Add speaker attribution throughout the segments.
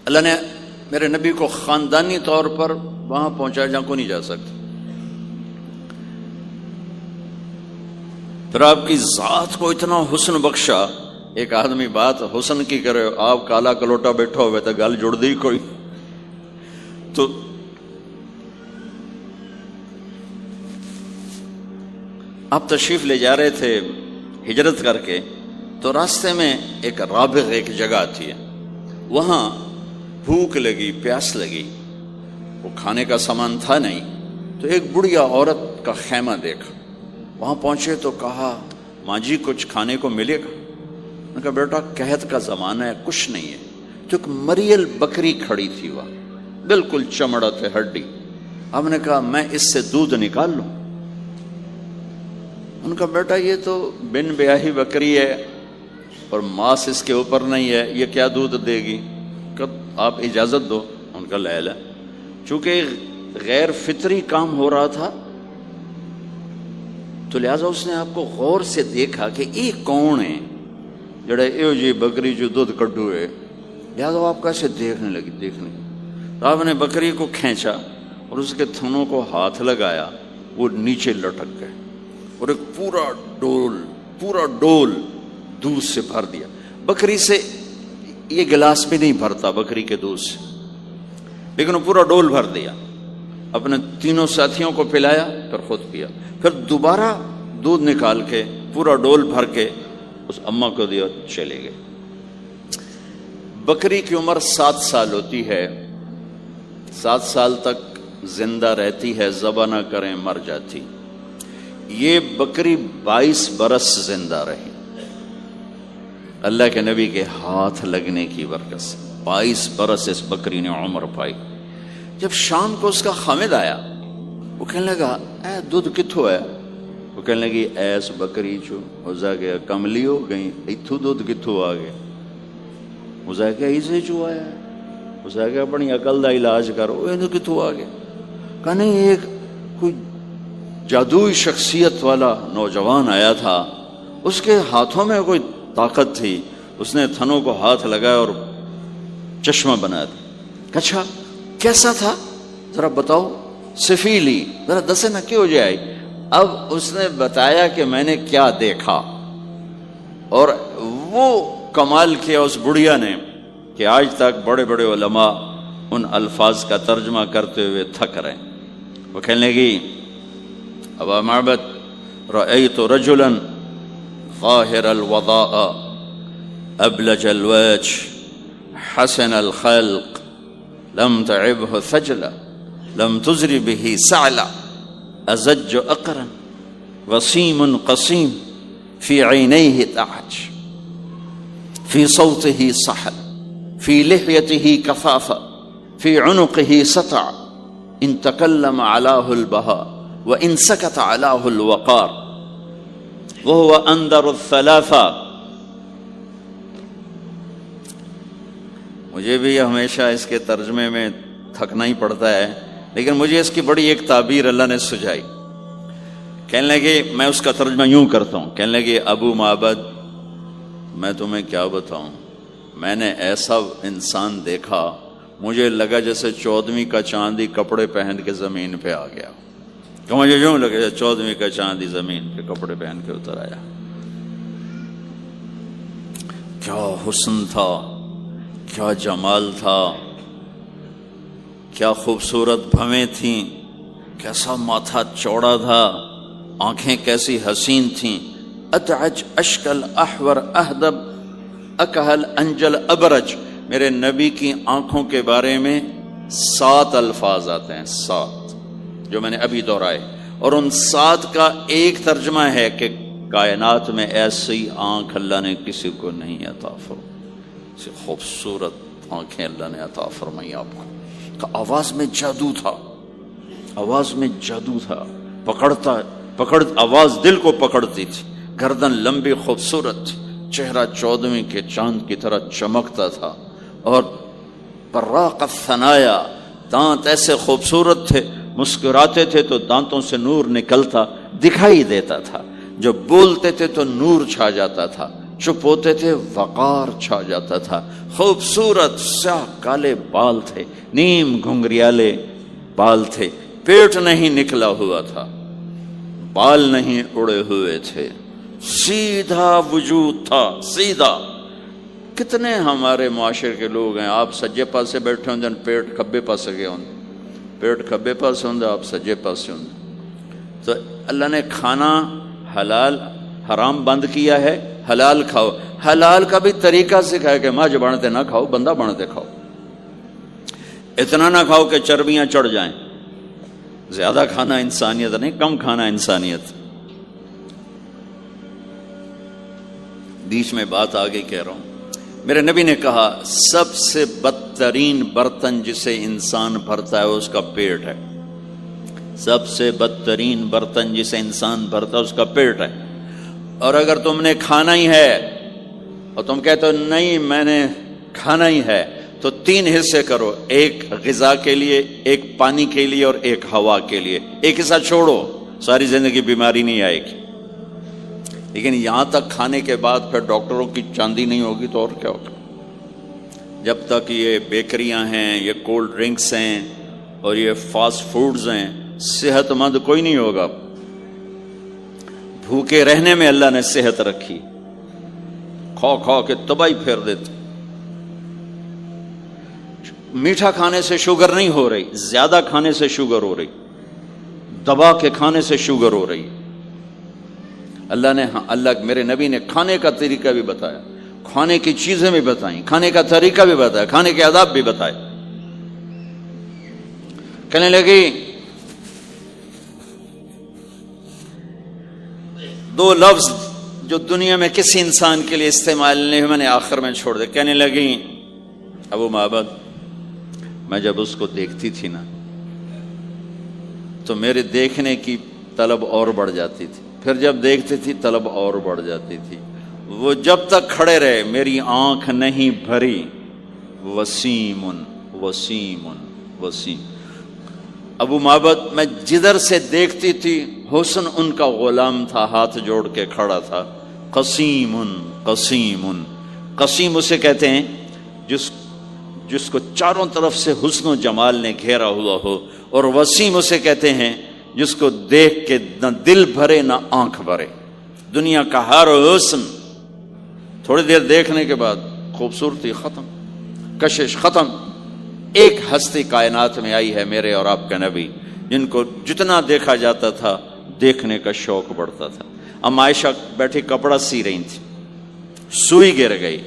Speaker 1: اللہ نے میرے نبی کو خاندانی طور پر وہاں پہنچایا جہاں کو نہیں جا سکتا. پھر آپ کی ذات کو اتنا حسن بخشا. ایک آدمی بات حسن کی کرے، آپ کالا کلوٹا بیٹھا ہوئے تو گل جڑ دی کوئی. تو آپ تشریف لے جا رہے تھے ہجرت کر کے، تو راستے میں ایک رابغ ایک جگہ آتی ہے، وہاں بھوک لگی، پیاس لگی، وہ کھانے کا سامان تھا نہیں، تو ایک بڑھیا عورت کا خیمہ دیکھا. وہاں پہنچے تو کہا ماں جی کچھ کھانے کو ملے گا؟ انہوں نے کہا بیٹا قحط کا زمانہ ہے، کچھ نہیں ہے. تو ایک مریل بکری کھڑی تھی وہاں، بالکل چمڑت ہڈی. ہم نے کہا میں اس سے دودھ نکال لوں؟ ان کا بیٹا یہ تو بن بیاہی بکری ہے اور ماس اس کے اوپر نہیں ہے، یہ کیا دودھ دے گی؟ کہ آپ اجازت دو. ان کا لہلا چونکہ غیر فطری کام ہو رہا تھا تو لہٰذا اس نے آپ کو غور سے دیکھا کہ یہ کون ہے جڑا ایو جی بکری جو دودھ کڈو ہے. لہٰذا آپ کیسے دیکھنے لگی. تو آپ نے بکری کو کھینچا اور اس کے تھنوں کو ہاتھ لگایا، وہ نیچے لٹک گئے اور ایک پورا ڈول دودھ سے بھر دیا. بکری سے یہ گلاس بھی نہیں بھرتا بکری کے دودھ سے، لیکن وہ پورا ڈول بھر دیا. اپنے تینوں ساتھیوں کو پلایا، پھر خود پیا. پھر دوبارہ دودھ نکال کے پورا ڈول بھر کے اس اماں کو دیا، چلے گئے. بکری کی عمر 7 سال ہوتی ہے، 7 سال تک زندہ رہتی ہے، ذبح نہ کریں مر جاتی. یہ بکری 22 برس زندہ رہی اللہ کے نبی کے ہاتھ لگنے کی برکت سے. 22 برس اس بکری نے عمر پائی. جب شام کو اس کا خامد آیا، وہ کہنے لگا اے دودھ کتھو ہے؟ وہ کہنے لگی ایس بکری چو ہو گیا کملی ہو گئی، اتھو دودھ کتھو آ گیا؟ ہو گیا اسے چو آیا ہے، ہو گیا اپنی عقل دا علاج کرو، یہ کتھو آ گیا؟ کہا نہیں، ایک کوئی جادوئی شخصیت والا نوجوان آیا تھا، اس کے ہاتھوں میں کوئی طاقت تھی، اس نے تھنوں کو ہاتھ لگایا اور چشمہ بنا دیا. اچھا کیسا تھا ذرا بتاؤ؟ سفیلی، ذرا دسے نہ کیوں جائے. اب اس نے بتایا کہ میں نے کیا دیکھا، اور وہ کمال کیا اس بڑھیا نے کہ آج تک بڑے بڑے علماء ان الفاظ کا ترجمہ کرتے ہوئے تھک رہے. وہ کہنے لگی ابا معبد رأيت رجلا ظاهر الوضاء أبلج الوجه حسن الخلق لم تعبه ثجلة لم تزر به سعلة أزج أقرا وسيم قصيم في عينيه تعج في صوته صحل في لحيته كثافة في عنقه سطع إن تكلم علاه البهاء وإن سكت علاه الوقار وهو أندر الثلاثة. مجھے بھی ہمیشہ اس کے ترجمے میں تھکنا ہی پڑتا ہے، لیکن مجھے اس کی بڑی ایک تعبیر اللہ نے سجائی. کہنے لگے میں اس کا ترجمہ یوں کرتا ہوں، کہنے لگے ابو معبد میں تمہیں کیا بتاؤں، میں نے ایسا انسان دیکھا مجھے لگا جیسے 14ویں کا چاندی کپڑے پہن کے زمین پہ آ گیا. کہ مجھے یوں لگے 14ویں کا چاندی زمین پہ کپڑے پہن کے اتر آیا. کیا حسن تھا، کیا جمال تھا، کیا خوبصورت بھویں تھیں، کیسا ماتھا چوڑا تھا، آنکھیں کیسی حسین تھیں. اتعج اشکل احور اہدب اکہل انجل ابرج. میرے نبی کی آنکھوں کے بارے میں 7 الفاظ آتے ہیں، 7 جو میں نے ابھی دہرائے، اور ان 7 کا ایک ترجمہ ہے کہ کائنات میں ایسی آنکھ اللہ نے کسی کو نہیں عطا فرمائی، ایسی خوبصورت آنکھیں اللہ نے عطا فرمائی آپ کو. کہ آواز میں جادو تھا، آواز میں جادو تھا، آواز دل کو پکڑتی تھی. گردن لمبی خوبصورت تھی، چہرہ 14ویں کے چاند کی طرح چمکتا تھا، اور براق الثنایا، دانت ایسے خوبصورت تھے، مسکراتے تھے تو دانتوں سے نور نکلتا دکھائی دیتا تھا، جب بولتے تھے تو نور چھا جاتا تھا. چپ ہوتے تھے وقار چھا جاتا تھا، خوبصورت سیاہ کالے بال تھے، نیم گھنگریالے بال تھے، پیٹ نہیں نکلا ہوا تھا، بال نہیں اڑے ہوئے تھے، سیدھا وجود تھا، سیدھا۔ کتنے ہمارے معاشرے کے لوگ ہیں، آپ سجے پاسے بیٹھے ہوں پیٹ کھبے پاسے گئے ہوں، پیٹ کھبے پاسے ہوں آپ سجے پاسے ہوں۔ تو اللہ نے کھانا حلال حرام بند کیا ہے، حلال کھاؤ، حلال کا بھی طریقہ سکھایا کہ ماں بنتے نہ کھاؤ، بندہ بنتے کھاؤ، اتنا نہ کھاؤ کہ چربیاں چڑھ جائیں، زیادہ کھانا انسانیت نہیں، کم کھانا انسانیت۔ بیچ میں بات آگے کہہ رہا ہوں، میرے نبی نے کہا سب سے بدترین برتن جسے انسان بھرتا ہے اس کا پیٹ ہے، سب سے بدترین برتن جسے انسان بھرتا ہے اس کا پیٹ ہے۔ اور اگر تم نے کھانا ہی ہے اور تم کہتے ہو نہیں میں نے کھانا ہی ہے، تو 3 حصے کرو، ایک غذا کے لیے، ایک پانی کے لیے اور ایک ہوا کے لیے، ایک حصہ چھوڑو، ساری زندگی بیماری نہیں آئے گی۔ لیکن یہاں تک کھانے کے بعد پھر ڈاکٹروں کی چاندی نہیں ہوگی تو اور کیا ہوگا؟ جب تک یہ بیکریاں ہیں، یہ کولڈ ڈرنکس ہیں اور یہ فاسٹ فوڈز ہیں، صحت مند کوئی نہیں ہوگا۔ بھوکے رہنے میں اللہ نے صحت رکھی، کھا کھا کے تباہی پھیر دیتے۔ میٹھا کھانے سے شوگر نہیں ہو رہی، زیادہ کھانے سے شوگر ہو رہی، دبا کے کھانے سے شوگر ہو رہی۔ اللہ میرے نبی نے کھانے کا طریقہ بھی بتایا، کھانے کی چیزیں بھی بتائیں، کھانے کا طریقہ بھی بتایا، کھانے کے آداب بھی بتائے۔ کہنے لگی 2 لفظ جو دنیا میں کسی انسان کے لیے استعمال نہیں ہوئے، میں نے آخر میں چھوڑ دے۔ کہنے لگی ابو معبد، میں جب اس کو دیکھتی تھی نا تو میرے دیکھنے کی طلب اور بڑھ جاتی تھی، پھر جب دیکھتی تھی طلب اور بڑھ جاتی تھی۔ وہ جب تک کھڑے رہے میری آنکھ نہیں بھری۔ وسیم وسیم وسیم۔ ابو معبد میں جدھر سے دیکھتی تھی حسن ان کا غلام تھا، ہاتھ جوڑ کے کھڑا تھا۔ قسیم قسیم، قسیم اسے کہتے ہیں جس کو چاروں طرف سے حسن و جمال نے گھیرا ہوا ہو، اور وسیم اسے کہتے ہیں جس کو دیکھ کے نہ دل بھرے نہ آنکھ بھرے۔ دنیا کا ہر حسن تھوڑی دیر دیکھنے کے بعد خوبصورتی ختم، کشش ختم۔ ایک ہستی کائنات میں آئی ہے میرے اور آپ کا نبی، جن کو جتنا دیکھا جاتا تھا دیکھنے کا شوق بڑھتا تھا۔ ام عائشہ بیٹھی کپڑا سی رہی تھی، سوئی گر گئی،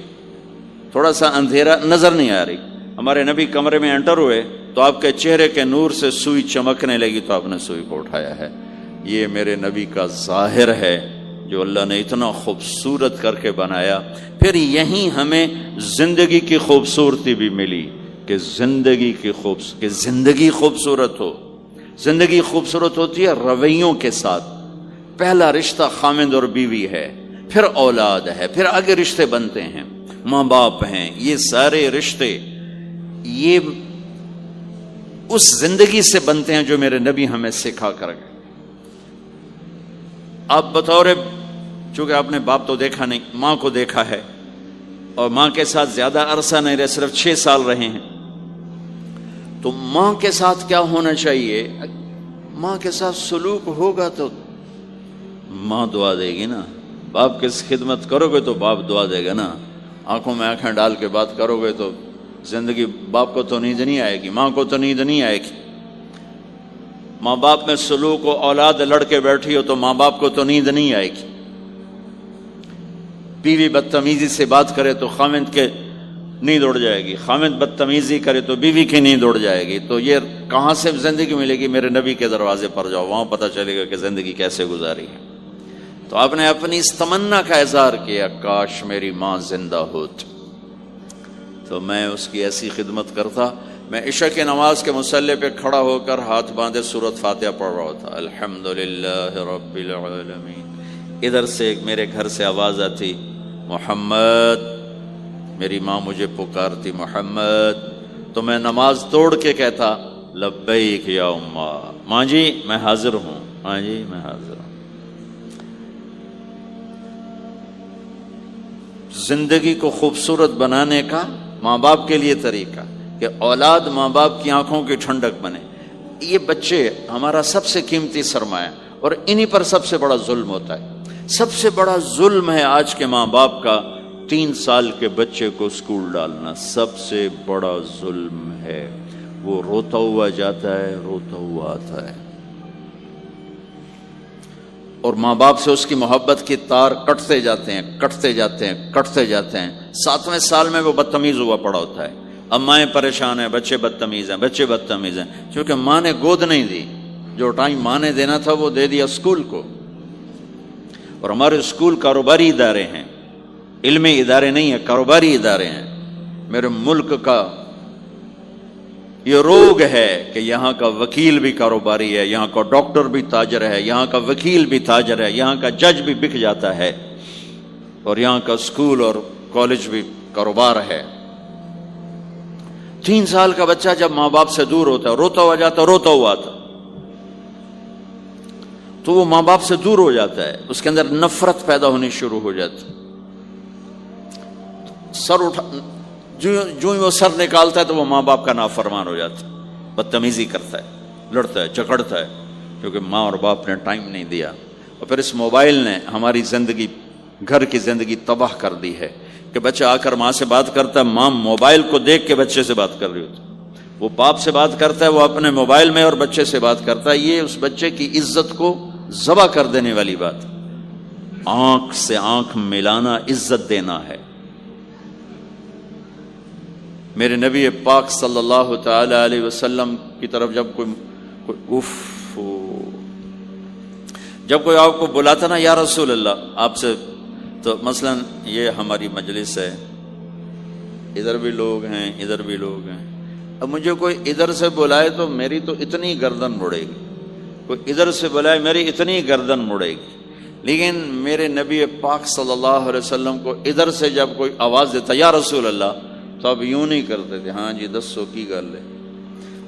Speaker 1: تھوڑا سا اندھیرا نظر نہیں آ رہی، ہمارے نبی کمرے میں انٹر ہوئے تو آپ کے چہرے کے نور سے سوئی چمکنے لگی تو آپ نے سوئی کو اٹھایا ہے۔ یہ میرے نبی کا ظاہر ہے جو اللہ نے اتنا خوبصورت کر کے بنایا۔ پھر یہیں ہمیں زندگی کی خوبصورتی بھی ملی کہ زندگی خوبصورت ہو۔ زندگی خوبصورت ہوتی ہے رویوں کے ساتھ۔ پہلا رشتہ خامند اور بیوی ہے، پھر اولاد ہے، پھر آگے رشتے بنتے ہیں، ماں باپ ہیں، یہ سارے رشتے یہ اس زندگی سے بنتے ہیں جو میرے نبی ہمیں سکھا کر گئے۔ آپ بطور، چونکہ آپ نے باپ تو دیکھا نہیں، ماں کو دیکھا ہے، اور ماں کے ساتھ زیادہ عرصہ نہیں رہے، صرف 6 سال رہے ہیں، تو ماں کے ساتھ کیا ہونا چاہیے؟ ماں کے ساتھ سلوک ہوگا تو ماں دعا دے گی نا۔ باپ کی خدمت کرو گے تو باپ دعا دے گا نا۔ آنکھوں میں آنکھیں ڈال کے بات کرو گے تو زندگی، باپ کو تو نیند نہیں آئے گی، ماں کو تو نیند نہیں آئے گی۔ ماں باپ میں سلوک و اولاد لڑ کے بیٹھی ہو تو ماں باپ کو تو نیند نہیں آئے گی۔ بیوی بدتمیزی سے بات کرے تو خامند کے نیند اڑ جائے گی، خامند بدتمیزی کرے تو بیوی کی نیند اڑ جائے گی۔ تو یہ کہاں سے زندگی ملے گی؟ میرے نبی کے دروازے پر جاؤ، وہاں پتہ چلے گا کہ زندگی کیسے گزاری ہے۔ تو آپ نے اپنی اس تمنا کا اظہار کیا، کاش میری ماں زندہ ہوت تو میں اس کی ایسی خدمت کرتا۔ میں عشاء کی نماز کے مصلی پہ کھڑا ہو کر ہاتھ باندھے سورۃ فاتحہ پڑھ رہا تھا، الحمدللہ رب العالمین۔ ادھر سے میرے گھر سے آواز آتی، محمد، میری ماں مجھے پکارتی محمد، تو میں نماز توڑ کے کہتا لبیک یا اماں، ماں جی میں حاضر ہوں، ماں جی میں حاضر ہوں۔ زندگی کو خوبصورت بنانے کا ماں باپ کے لیے طریقہ کہ اولاد ماں باپ کی آنکھوں کی ٹھنڈک بنے. یہ بچے ہمارا سب سے قیمتی سرمایہ، اور انہی پر سب سے بڑا ظلم ہوتا ہے. سب سے بڑا ظلم ہے آج کے ماں باپ کا 3 سال کے بچے کو اسکول ڈالنا. سب سے بڑا ظلم ہے. وہ روتا ہوا جاتا ہے، روتا ہوا آتا ہے، اور ماں باپ سے اس کی محبت کی تار کٹتے جاتے ہیں، کٹتے جاتے ہیں، کٹتے جاتے ہیں. 7ویں سال میں وہ بدتمیز ہوا پڑا ہوتا ہے. اب مائیں پریشان ہیں، بچے بدتمیز ہیں، بچے بدتمیز ہیں، کیونکہ ماں نے گود نہیں دی. جو ٹائم ماں نے دینا تھا وہ دے دیا اسکول کو. اور ہمارے اسکول کاروباری ادارے ہیں، علمی ادارے نہیں ہیں، کاروباری ادارے ہیں. میرے ملک کا یہ روگ ہے کہ یہاں کا وکیل بھی کاروباری ہے، یہاں کا ڈاکٹر بھی تاجر ہے، یہاں کا وکیل بھی تاجر ہے، یہاں کا جج بھی بک جاتا ہے، اور یہاں کا اسکول اور کالج بھی کاروبار ہے. 3 سال کا بچہ جب ماں باپ سے دور ہوتا ہے، روتا ہوا جاتا، روتا ہوا آتا، تو وہ ماں باپ سے دور ہو جاتا ہے. اس کے اندر نفرت پیدا ہونی شروع ہو جاتی. سر اٹھا جو ہی وہ سر نکالتا ہے تو وہ ماں باپ کا نافرمان ہو جاتا ہے، بدتمیزی کرتا ہے، لڑتا ہے، جھگڑتا ہے، کیونکہ ماں اور باپ نے ٹائم نہیں دیا. اور پھر اس موبائل نے ہماری زندگی، گھر کی زندگی تباہ کر دی ہے کہ بچہ آ کر ماں سے بات کرتا ہے، ماں موبائل کو دیکھ کے بچے سے بات کر رہی ہوتی. وہ باپ سے بات کرتا ہے، وہ اپنے موبائل میں اور بچے سے بات کرتا ہے. یہ اس بچے کی عزت کو ذبح کر دینے والی بات. آنکھ سے آنکھ ملانا عزت دینا ہے. میرے نبی پاک صلی اللہ تعالی علیہ وسلم کی طرف جب کوئی آپ کو بلاتا نا، یا رسول اللہ آپ سے، تو مثلا یہ ہماری مجلس ہے، ادھر بھی لوگ ہیں، ادھر بھی لوگ ہیں. اب مجھے کوئی ادھر سے بلائے تو میری تو اتنی گردن مڑے گی، کوئی ادھر سے بلائے میری اتنی گردن مڑے گی. لیکن میرے نبی پاک صلی اللہ علیہ وسلم کو ادھر سے جب کوئی آواز دیتا یا رسول اللہ، تو اب یوں نہیں کرتے تھے، ہاں جی 10 کی گل ہے.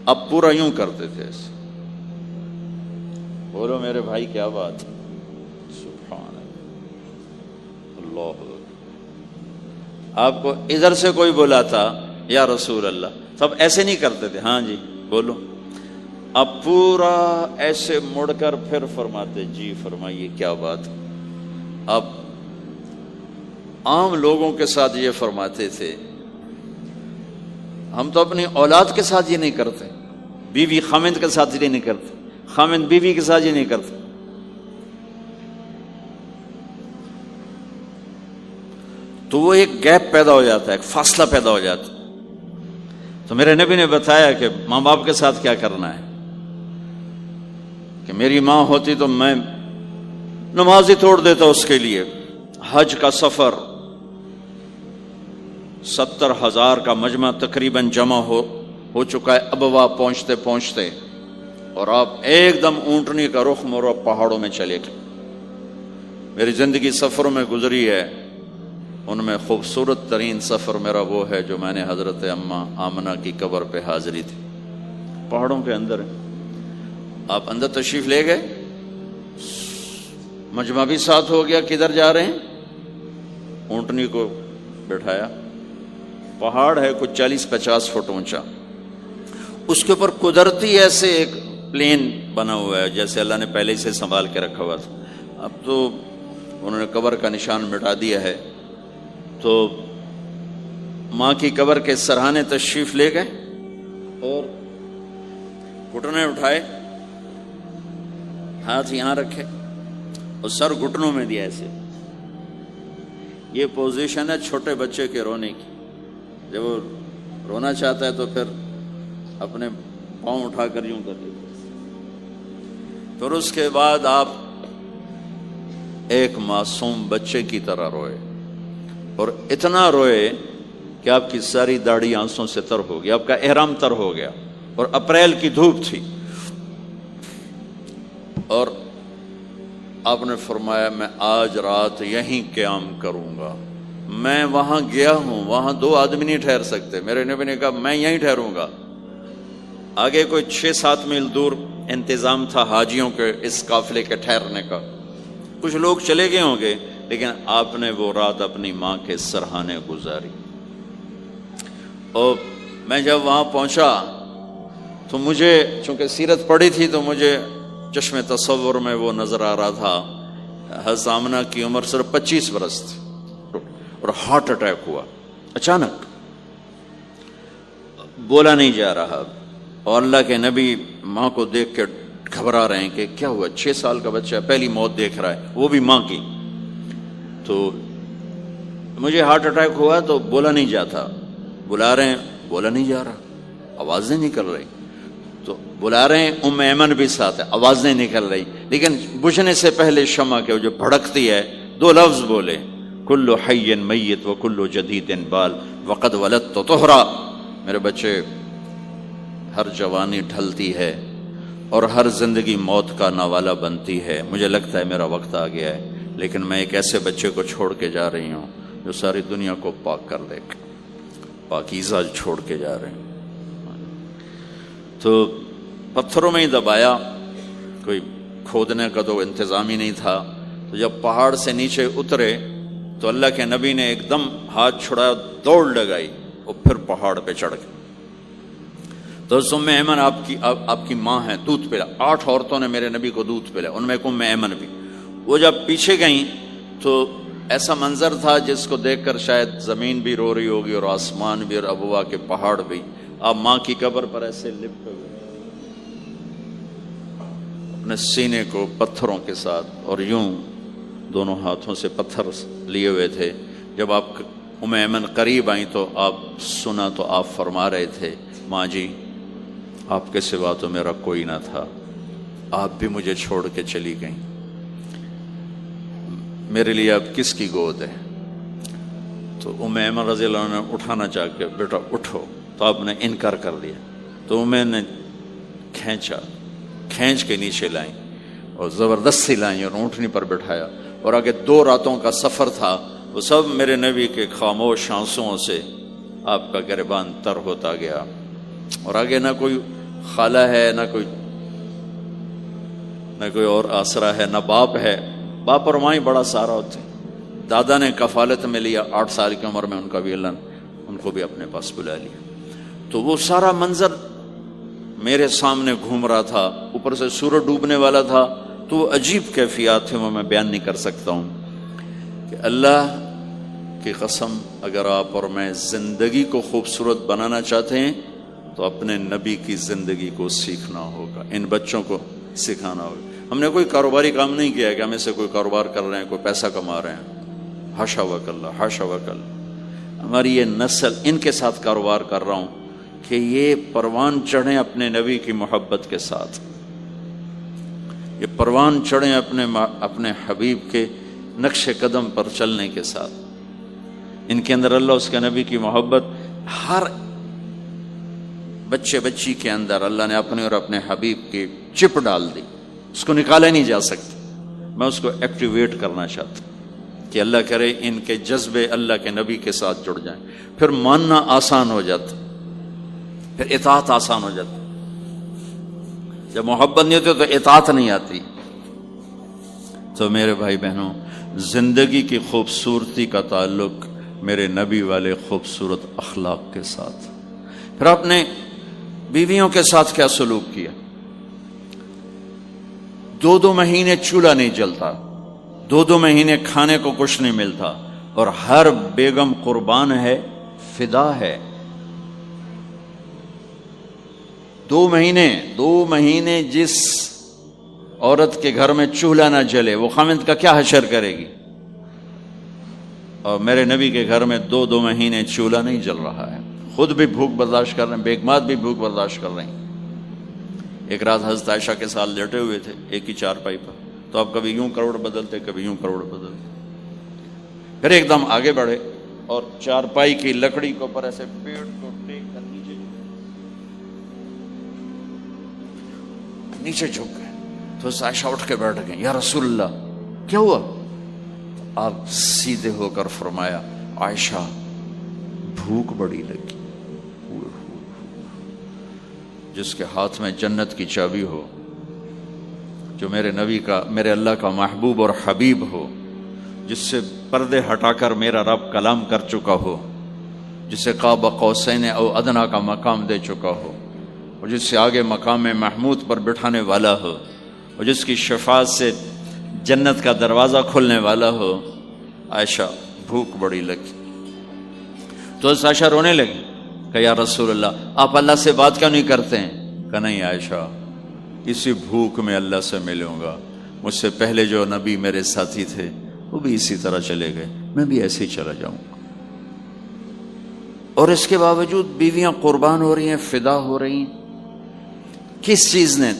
Speaker 1: اب پورا یوں کرتے تھے ایسے. بولو میرے بھائی کیا بات ہے، سبحان اللہ. آپ کو ادھر سے کوئی بلاتا یا رسول اللہ، تب ایسے نہیں کرتے تھے، ہاں جی بولو. اب پورا ایسے مڑ کر پھر فرماتے، جی فرمائیے کیا بات. اب عام لوگوں کے ساتھ یہ فرماتے تھے. ہم تو اپنی اولاد کے ساتھ یہ نہیں کرتے، بیوی خامند کے ساتھ یہ نہیں کرتے، خامند بیوی کے ساتھ یہ نہیں کرتے. تو وہ ایک گیپ پیدا ہو جاتا ہے، ایک فاصلہ پیدا ہو جاتا ہے. تو میرے نبی نے بتایا کہ ماں باپ کے ساتھ کیا کرنا ہے. کہ میری ماں ہوتی تو میں نماز ہی توڑ دیتا اس کے لیے. حج کا سفر 70,000 کا مجمع تقریباً جمع ہو چکا ہے ابوا پہنچتے پہنچتے، اور آپ ایک دم اونٹنی کا رخ موڑو، پہاڑوں میں چلے گئے. میری زندگی سفروں میں گزری ہے، ان میں خوبصورت ترین سفر میرا وہ ہے جو میں نے حضرت اماں آمنہ کی قبر پہ حاضری تھی. پہاڑوں کے اندر آپ اندر تشریف لے گئے، مجمع بھی ساتھ ہو گیا، کدھر جا رہے ہیں، اونٹنی کو بٹھایا. پہاڑ ہے کچھ 40-50 فٹ اونچا، اس کے اوپر قدرتی ایسے ایک پلین بنا ہوا ہے جیسے اللہ نے پہلے سے سنبھال کے رکھا ہوا تھا. اب تو انہوں نے قبر کا نشان مٹا دیا ہے. تو ماں کی قبر کے سرہانے تشریف لے گئے اور گھٹنے اٹھائے، ہاتھ یہاں رکھے اور سر گھٹنوں میں دیا ایسے. یہ پوزیشن ہے چھوٹے بچے کے رونے کی. جب وہ رونا چاہتا ہے تو پھر اپنے پاؤں اٹھا کر یوں کر لیتے. پھر اس کے بعد آپ ایک معصوم بچے کی طرح روئے، اور اتنا روئے کہ آپ کی ساری داڑھی آنسوں سے تر ہو گئی، آپ کا احرام تر ہو گیا، اور اپریل کی دھوپ تھی. اور آپ نے فرمایا میں آج رات یہیں قیام کروں گا. میں وہاں گیا ہوں، وہاں 2 آدمی نہیں ٹھہر سکتے. میرے نبی نے کہا میں یہیں ٹھہروں گا. آگے کوئی 6-7 میل دور انتظام تھا حاجیوں کے اس قافلے کے ٹھہرنے کا. کچھ لوگ چلے گئے ہوں گے، لیکن آپ نے وہ رات اپنی ماں کے سرہانے گزاری. اور میں جب وہاں پہنچا تو مجھے چونکہ سیرت پڑھی تھی تو مجھے چشم تصور میں وہ نظر آ رہا تھا. حضرت آمنہ کی عمر صرف 25 برس تھی اور ہارٹ اٹیک ہوا اچانک، بولا نہیں جا رہا. اور اللہ کے نبی ماں کو دیکھ کے گھبرا رہے ہیں کہ کیا ہوا، 6 سال کا بچہ پہلی موت دیکھ رہا ہے، وہ بھی ماں کی. تو مجھے ہارٹ اٹیک ہوا تو بولا نہیں جاتا، بلا رہے ہیں بولا نہیں جا رہا، آواز نہیں نکل رہی. تو بلا رہے ہیں، ام ایمن بھی ساتھ ہے، آواز نہیں نکل رہی. لیکن بجھنے سے پہلے شمع کے جو بھڑکتی ہے 2 لفظ بولے، کل حی میت و کل جدید بال وقد ولدت طہرا. میرے بچے، ہر جوانی ڈھلتی ہے اور ہر زندگی موت کا نوالا بنتی ہے. مجھے لگتا ہے میرا وقت آ گیا ہے، لیکن میں ایک ایسے بچے کو چھوڑ کے جا رہی ہوں جو ساری دنیا کو پاک کر دے گا. پاکیزہ چھوڑ کے جا رہے ہیں. تو پتھروں میں ہی دبایا، کوئی کھودنے کا تو انتظام ہی نہیں تھا. تو جب پہاڑ سے نیچے اترے تو اللہ کے نبی نے ایک دم ہاتھ چھڑایا، دوڑ لگائی اور پھر پہاڑ پہ چڑھ گئے. تو ام ایمن آپ کی ماں ہے، دودھ پلا. 8 عورتوں نے میرے نبی کو دودھ پلا، ان میں ایک ام ایمن بھی. وہ جب پیچھے گئیں تو ایسا منظر تھا جس کو دیکھ کر شاید زمین بھی رو رہی ہوگی اور آسمان بھی اور ابوا کے پہاڑ بھی. آپ ماں کی قبر پر ایسے لپٹے ہوئے اپنے سینے کو پتھروں کے ساتھ اور یوں دونوں ہاتھوں سے پتھر لیے ہوئے تھے. جب آپ ام ایمن قریب آئیں تو آپ سنا تو آپ فرما رہے تھے، ماں جی آپ کے سوا تو میرا کوئی نہ تھا، آپ بھی مجھے چھوڑ کے چلی گئیں، میرے لیے اب کس کی گود ہے. تو ام ایمن رضی اللہ عنہ نے اٹھانا چاہ کے، بیٹا اٹھو، تو آپ نے انکار کر دیا. تو ام نے کھینچ کے نیچے لائیں اور زبردستی لائیں اور اونٹنی پر بٹھایا. اور آگے 2 راتوں کا سفر تھا، وہ سب میرے نبی کے خاموش آنسوؤں سے آپ کا گریبان تر ہوتا گیا. اور آگے نہ کوئی خالہ ہے، نہ کوئی اور آسرا ہے، نہ باپ ہے. باپ اور ماں ہی بڑا سہارا ہوتے. دادا نے کفالت میں لیا 8 سال کی عمر میں، ان کا بھی اللہ نے ان کو بھی اپنے پاس بلا لیا. تو وہ سارا منظر میرے سامنے گھوم رہا تھا. اوپر سے سورج ڈوبنے والا تھا، تو وہ عجیب کیفیات تھے، وہ میں بیان نہیں کر سکتا ہوں. کہ اللہ کی قسم، اگر آپ اور میں زندگی کو خوبصورت بنانا چاہتے ہیں تو اپنے نبی کی زندگی کو سیکھنا ہوگا، ان بچوں کو سکھانا ہوگا. ہم نے کوئی کاروباری کام نہیں کیا ہے کہ ہم سے کوئی کاروبار کر رہے ہیں، کوئی پیسہ کما رہے ہیں. حاشا وکلا، حاشا وکلا. ہماری یہ نسل، ان کے ساتھ کاروبار کر رہا ہوں کہ یہ پروان چڑھیں اپنے نبی کی محبت کے ساتھ، یہ پروان چڑھیں اپنے حبیب کے نقش قدم پر چلنے کے ساتھ. ان کے اندر اللہ، اس کے نبی کی محبت، ہر بچے بچی کے اندر اللہ نے اپنے اور اپنے حبیب کی چپ ڈال دی. اس کو نکالا نہیں جا سکتا. میں اس کو ایکٹیویٹ کرنا چاہتا ہوں کہ اللہ کرے ان کے جذبے اللہ کے نبی کے ساتھ جڑ جائیں. پھر ماننا آسان ہو جاتا، پھر اطاعت آسان ہو جاتی. جب محبت نہیں ہوتی تو اطاعت نہیں آتی. تو میرے بھائی بہنوں، زندگی کی خوبصورتی کا تعلق میرے نبی والے خوبصورت اخلاق کے ساتھ. پھر آپ نے بیویوں کے ساتھ کیا سلوک کیا. 2 مہینے چولہا نہیں جلتا، 2 مہینے کھانے کو کچھ نہیں ملتا، اور ہر بیگم قربان ہے، فدا ہے. 2 مہینے جس عورت کے گھر میں چولہا نہ جلے وہ خامند کا کیا حشر کرے گی. اور میرے نبی کے گھر میں 2 مہینے چولہا نہیں جل رہا ہے، خود بھی بھوک برداشت کر رہے ہیں، بیگمات بھی بھوک برداشت کر رہے ہیں. ایک رات حضرت عائشہ کے ساتھ لیٹے ہوئے تھے ایک ہی چارپائی پر. تو آپ کبھی یوں کروڑ بدلتے، کبھی یوں کروڑ بدلتے. پھر ایک دم آگے بڑھے اور چارپائی کی لکڑی کے اوپر ایسے پیڑ کو ٹیک کر نیچے جھک گئے. تو عائشہ اٹھ کے بیٹھ گئے، یا رسول اللہ کیا ہوا؟ آپ سیدھے ہو کر فرمایا، عائشہ بھوک بڑی لگی. جس کے ہاتھ میں جنت کی چابی ہو، جو میرے نبی کا، میرے اللہ کا محبوب اور حبیب ہو، جس سے پردے ہٹا کر میرا رب کلام کر چکا ہو، جسے قاب قوسین او ادنا کا مقام دے چکا ہو، اور جس سے آگے مقام محمود پر بٹھانے والا ہو، اور جس کی شفاعت سے جنت کا دروازہ کھلنے والا ہو۔ عائشہ بھوک بڑی لگی تو عائشہ رونے لگی کہ یا رسول اللہ آپ اللہ سے بات کیوں نہیں کرتے ہیں؟ کہ نہیں عائشہ، اسی بھوک میں اللہ سے ملوں گا، مجھ سے پہلے جو نبی میرے ساتھی تھے وہ بھی اسی طرح چلے گئے، میں بھی ایسے ہی چلا جاؤں گا۔ اور اس کے باوجود بیویاں قربان ہو رہی ہیں، فدا ہو رہی ہیں۔ کس چیز نے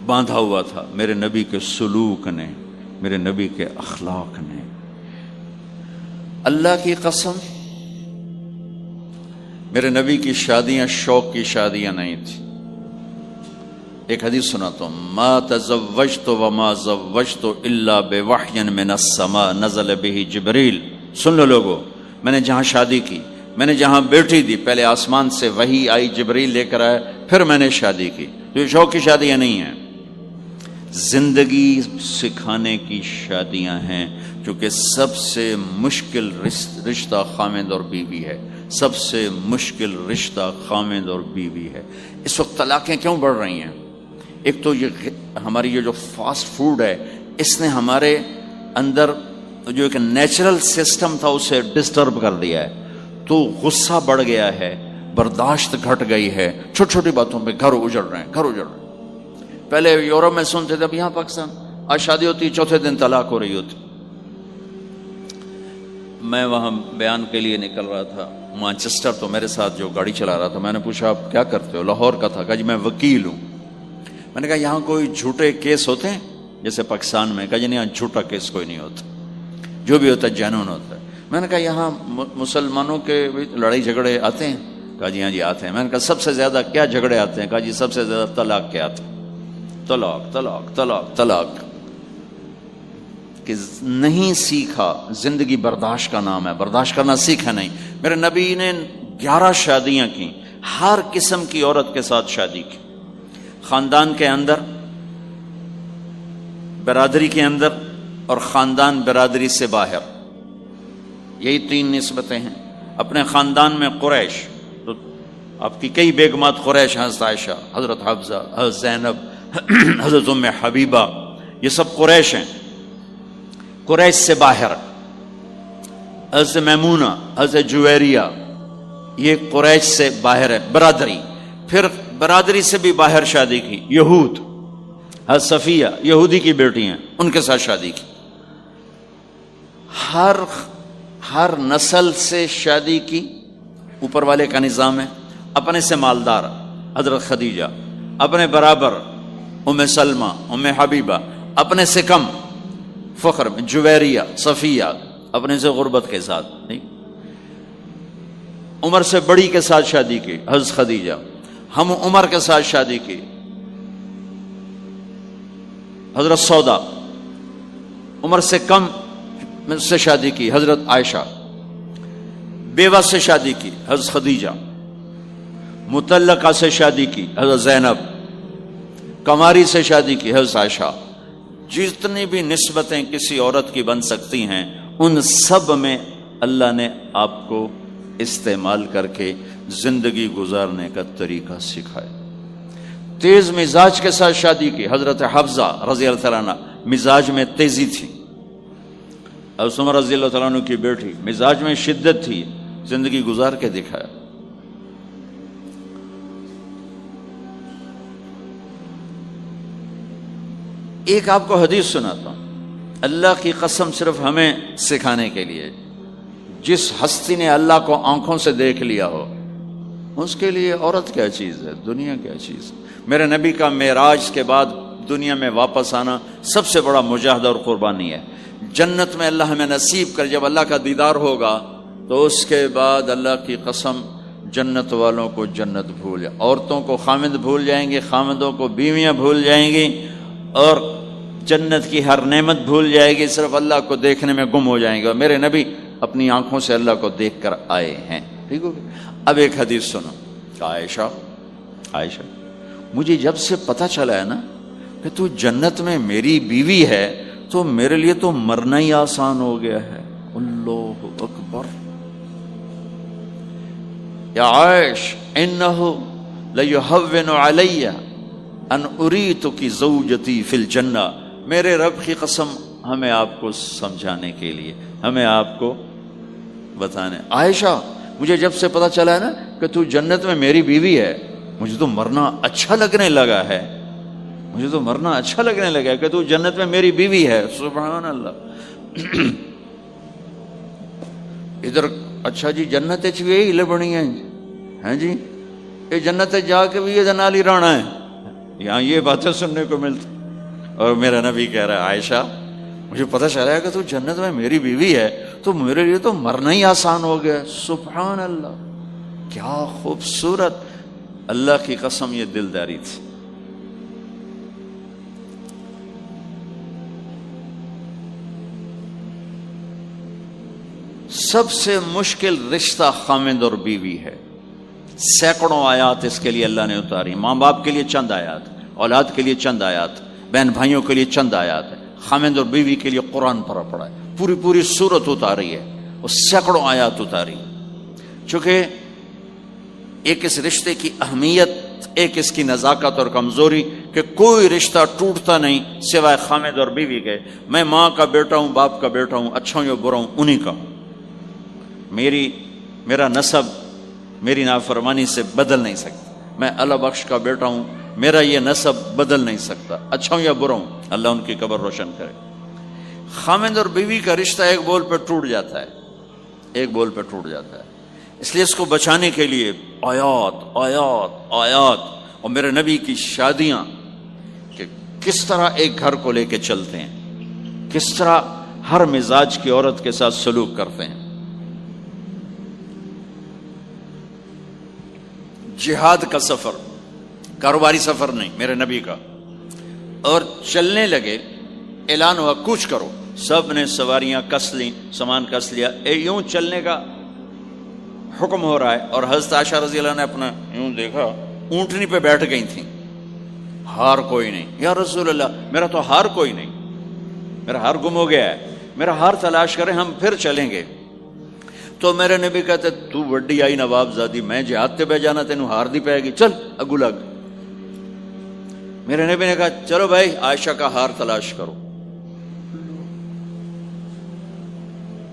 Speaker 1: باندھا ہوا تھا؟ میرے نبی کے سلوک نے، میرے نبی کے اخلاق نے۔ اللہ کی قسم، میرے نبی کی شادیاں شوق کی شادیاں نہیں تھی۔ ایک حدیث سناتا ہوں، ما تزوجت وما زوجت الا بوحی من السماء نزل به جبریل۔ سن لو لوگو، میں نے جہاں شادی کی، میں نے جہاں بیٹی دی، پہلے آسمان سے وحی آئی، جبریل لے کر آئے، پھر میں نے شادی کی۔ تو یہ شوق کی شادیاں نہیں ہیں، زندگی سکھانے کی شادیاں ہیں، کیونکہ سب سے مشکل رشتہ خامند اور بیوی ہے، سب سے مشکل رشتہ خامند اور بیوی ہے۔ اس وقت طلاقیں کیوں بڑھ رہی ہیں؟ ایک تو یہ ہماری یہ جو فاسٹ فوڈ ہے، اس نے ہمارے اندر جو ایک نیچرل سسٹم تھا اسے ڈسٹرب کر دیا ہے، تو غصہ بڑھ گیا ہے، برداشت گھٹ گئی ہے، چھوٹی چھوٹی باتوں پہ گھر اجڑ رہے ہیں، گھر اجڑ رہے ہیں۔ پہلے یورپ میں سنتے تھے، اب یہاں پاکستان آج شادی ہوتی، چوتھے دن طلاق ہو رہی ہوتی۔ میں وہاں بیان کے لیے نکل رہا تھا مانچسٹر، تو میرے ساتھ جو گاڑی چلا رہا تھا، میں نے پوچھا آپ کیا کرتے ہو؟ لاہور کا تھا۔ کہا جی میں وکیل ہوں۔ میں نے کہا یہاں کوئی جھوٹے کیس ہوتے ہیں جیسے پاکستان میں؟ کہا جی نہیں، یہاں جھوٹا کیس کوئی نہیں ہوتا، جو بھی ہوتا ہے جنون ہوتا ہے۔ میں نے کہا یہاں مسلمانوں کے لڑائی جھگڑے آتے ہیں؟ کہا جی ہاں جی آتے ہیں۔ میں نے کہا سب سے زیادہ کیا جھگڑے آتے ہیں؟ کہا جی سب سے زیادہ طلاق کے آتے ہیں، طلاق طلاق طلاق طلاق۔ کہ نہیں سیکھا، زندگی برداشت کا نام ہے، برداشت کرنا سیکھا نہیں۔ میرے نبی نے 11 شادیاں کی، ہر قسم کی عورت کے ساتھ شادی کی، خاندان کے اندر، برادری کے اندر، اور خاندان برادری سے باہر۔ یہی 3 نسبتیں ہیں۔ اپنے خاندان میں قریش، تو آپ کی کئی بیگمات قریش، حضرت عائشہ، حضرت حفصہ، حضرت زینب، حضرت ام حبیبہ، یہ سب قریش ہیں۔ قریش سے باہر حضرت میمونہ، حضرت جویریہ، یہ قریش سے باہر ہے، برادری۔ پھر برادری سے بھی باہر شادی کی، یہود، حضرت صفیہ یہودی کی بیٹی ہیں، ان کے ساتھ شادی کی۔ ہر نسل سے شادی کی، اوپر والے کا نظام ہے۔ اپنے سے مالدار حضرت خدیجہ، اپنے برابر ام سلمہ، ام حبیبہ، اپنے سے کم فخر میں جویریہ، صفیہ، اپنے سے غربت کے ساتھ نہیں۔ عمر سے بڑی کے ساتھ شادی کی، حضرت خدیجہ۔ ہم عمر کے ساتھ شادی کی، حضرت سودا۔ عمر سے کم سے شادی کی، حضرت عائشہ۔ بیوہ سے شادی کی، حضرت خدیجہ۔ مطلقہ سے شادی کی، حضرت زینب۔ کماری سے شادی کی، حضرت عائشہ۔ جتنی بھی نسبتیں کسی عورت کی بن سکتی ہیں، ان سب میں اللہ نے آپ کو استعمال کر کے زندگی گزارنے کا طریقہ سکھایا۔ تیز مزاج کے ساتھ شادی کی، حضرت حفصہ رضی اللہ تعالیٰ عنہ، مزاج میں تیزی تھی۔ حضرت عمر رضی اللہ تعالیٰ عنہ کی بیٹی، مزاج میں شدت تھی، زندگی گزار کے دکھایا۔ ایک آپ کو حدیث سناتا ہوں، اللہ کی قسم صرف ہمیں سکھانے کے لیے۔ جس ہستی نے اللہ کو آنکھوں سے دیکھ لیا ہو، اس کے لیے عورت کیا چیز ہے، دنیا کیا چیز ہے۔ میرے نبی کا معراج کے بعد دنیا میں واپس آنا سب سے بڑا مجاہدہ اور قربانی ہے۔ جنت میں اللہ ہمیں نصیب کر، جب اللہ کا دیدار ہوگا تو اس کے بعد اللہ کی قسم جنت والوں کو جنت بھول جائے، عورتوں کو خامد بھول جائیں گے، خامدوں کو بیویاں بھول جائیں گی، اور جنت کی ہر نعمت بھول جائے گی، صرف اللہ کو دیکھنے میں گم ہو جائیں گے۔ اور میرے نبی اپنی آنکھوں سے اللہ کو دیکھ کر آئے ہیں، ٹھیک ہو گیا۔ اب ایک حدیث سنو کہ عائشہ مجھے جب سے پتہ چلا ہے نا کہ تو جنت میں میری بیوی ہے، تو میرے لیے تو مرنا ہی آسان ہو گیا ہے۔ اللہ اکبر۔ یا عائش انہ لیہون علی ان اریتک زوجتی فی الجنہ، میرے رب کی قسم ہمیں آپ کو سمجھانے کے لیے، ہمیں آپ کو بتانے، عائشہ مجھے جب سے پتا چلا ہے نا کہ تو جنت میں میری بیوی ہے، مجھے تو مرنا اچھا لگنے لگا ہے، مجھے تو مرنا اچھا لگنے لگا ہے کہ تو جنت میں میری بیوی ہے۔ سبحان اللہ۔ ادھر اچھا جی جنت بھی یہی لبنی ہے جی، یہ جنت جا کے بھی یہ جنالی رانا ہے، یہاں یہ باتیں سننے کو ملتی۔ اور میرا نبی کہہ رہا ہے عائشہ مجھے پتہ چلا ہے کہ تو جنت میں میری بیوی ہے، تو میرے لیے تو مرنا ہی آسان ہو گیا۔ سبحان اللہ، کیا خوبصورت، اللہ کی قسم یہ دلداری تھی۔ سب سے مشکل رشتہ خامند اور بیوی ہے، سینکڑوں آیات اس کے لیے اللہ نے اتاری، ماں باپ کے لیے چند آیات، اولاد کے لیے چند آیات، بہن بھائیوں کے لیے چند آیات ہے، خامند اور بیوی کے لیے قرآن پڑھا ہے، پوری سورت اتاری ہے اور سینکڑوں آیات اتاری، چونکہ ایک اس رشتے کی اہمیت، ایک اس کی نزاکت اور کمزوری کہ کوئی رشتہ ٹوٹتا نہیں سوائے خامند اور بیوی کے۔ میں ماں کا بیٹا ہوں، باپ کا بیٹا ہوں، اچھا ہوں یا برا ہوں، انہی کا ہوں، میرا نسب میری نافرمانی سے بدل نہیں سکتا، میں اللہ بخش کا بیٹا ہوں، میرا یہ نسب بدل نہیں سکتا، اچھا ہوں یا برا ہوں، اللہ ان کی قبر روشن کرے۔ خامند اور بیوی کا رشتہ ایک بول پہ ٹوٹ جاتا ہے، ایک بول پہ ٹوٹ جاتا ہے، اس لیے اس کو بچانے کے لیے آیات آیات آیات، اور میرے نبی کی شادیاں کہ کس طرح ایک گھر کو لے کے چلتے ہیں، کس طرح ہر مزاج کی عورت کے ساتھ سلوک کرتے ہیں۔ جہاد کا سفر، کاروباری سفر نہیں، میرے نبی کا، اور چلنے لگے، اعلان ہوا کوچ کرو، سب نے سواریاں کس لیں، سامان کس لیا، یوں چلنے کا حکم ہو رہا ہے، اور حضرت عائشہ رضی اللہ نے اپنا یوں دیکھا، اونٹنی پہ بیٹھ گئی تھیں، ہار کوئی نہیں، یا رسول اللہ میرا تو ہار کوئی نہیں، میرا ہار گم ہو گیا ہے، میرا ہار تلاش کریں ہم پھر چلیں گے۔ تو میرے نبی کہتے تو وڈی آئی نواب زادی، میں جہاد تے بہ جانا تینوں ہار دی پائے گی، چل اگو لگ۔ میرے نبی نے کہا چلو بھائی عائشہ کا ہار تلاش کرو۔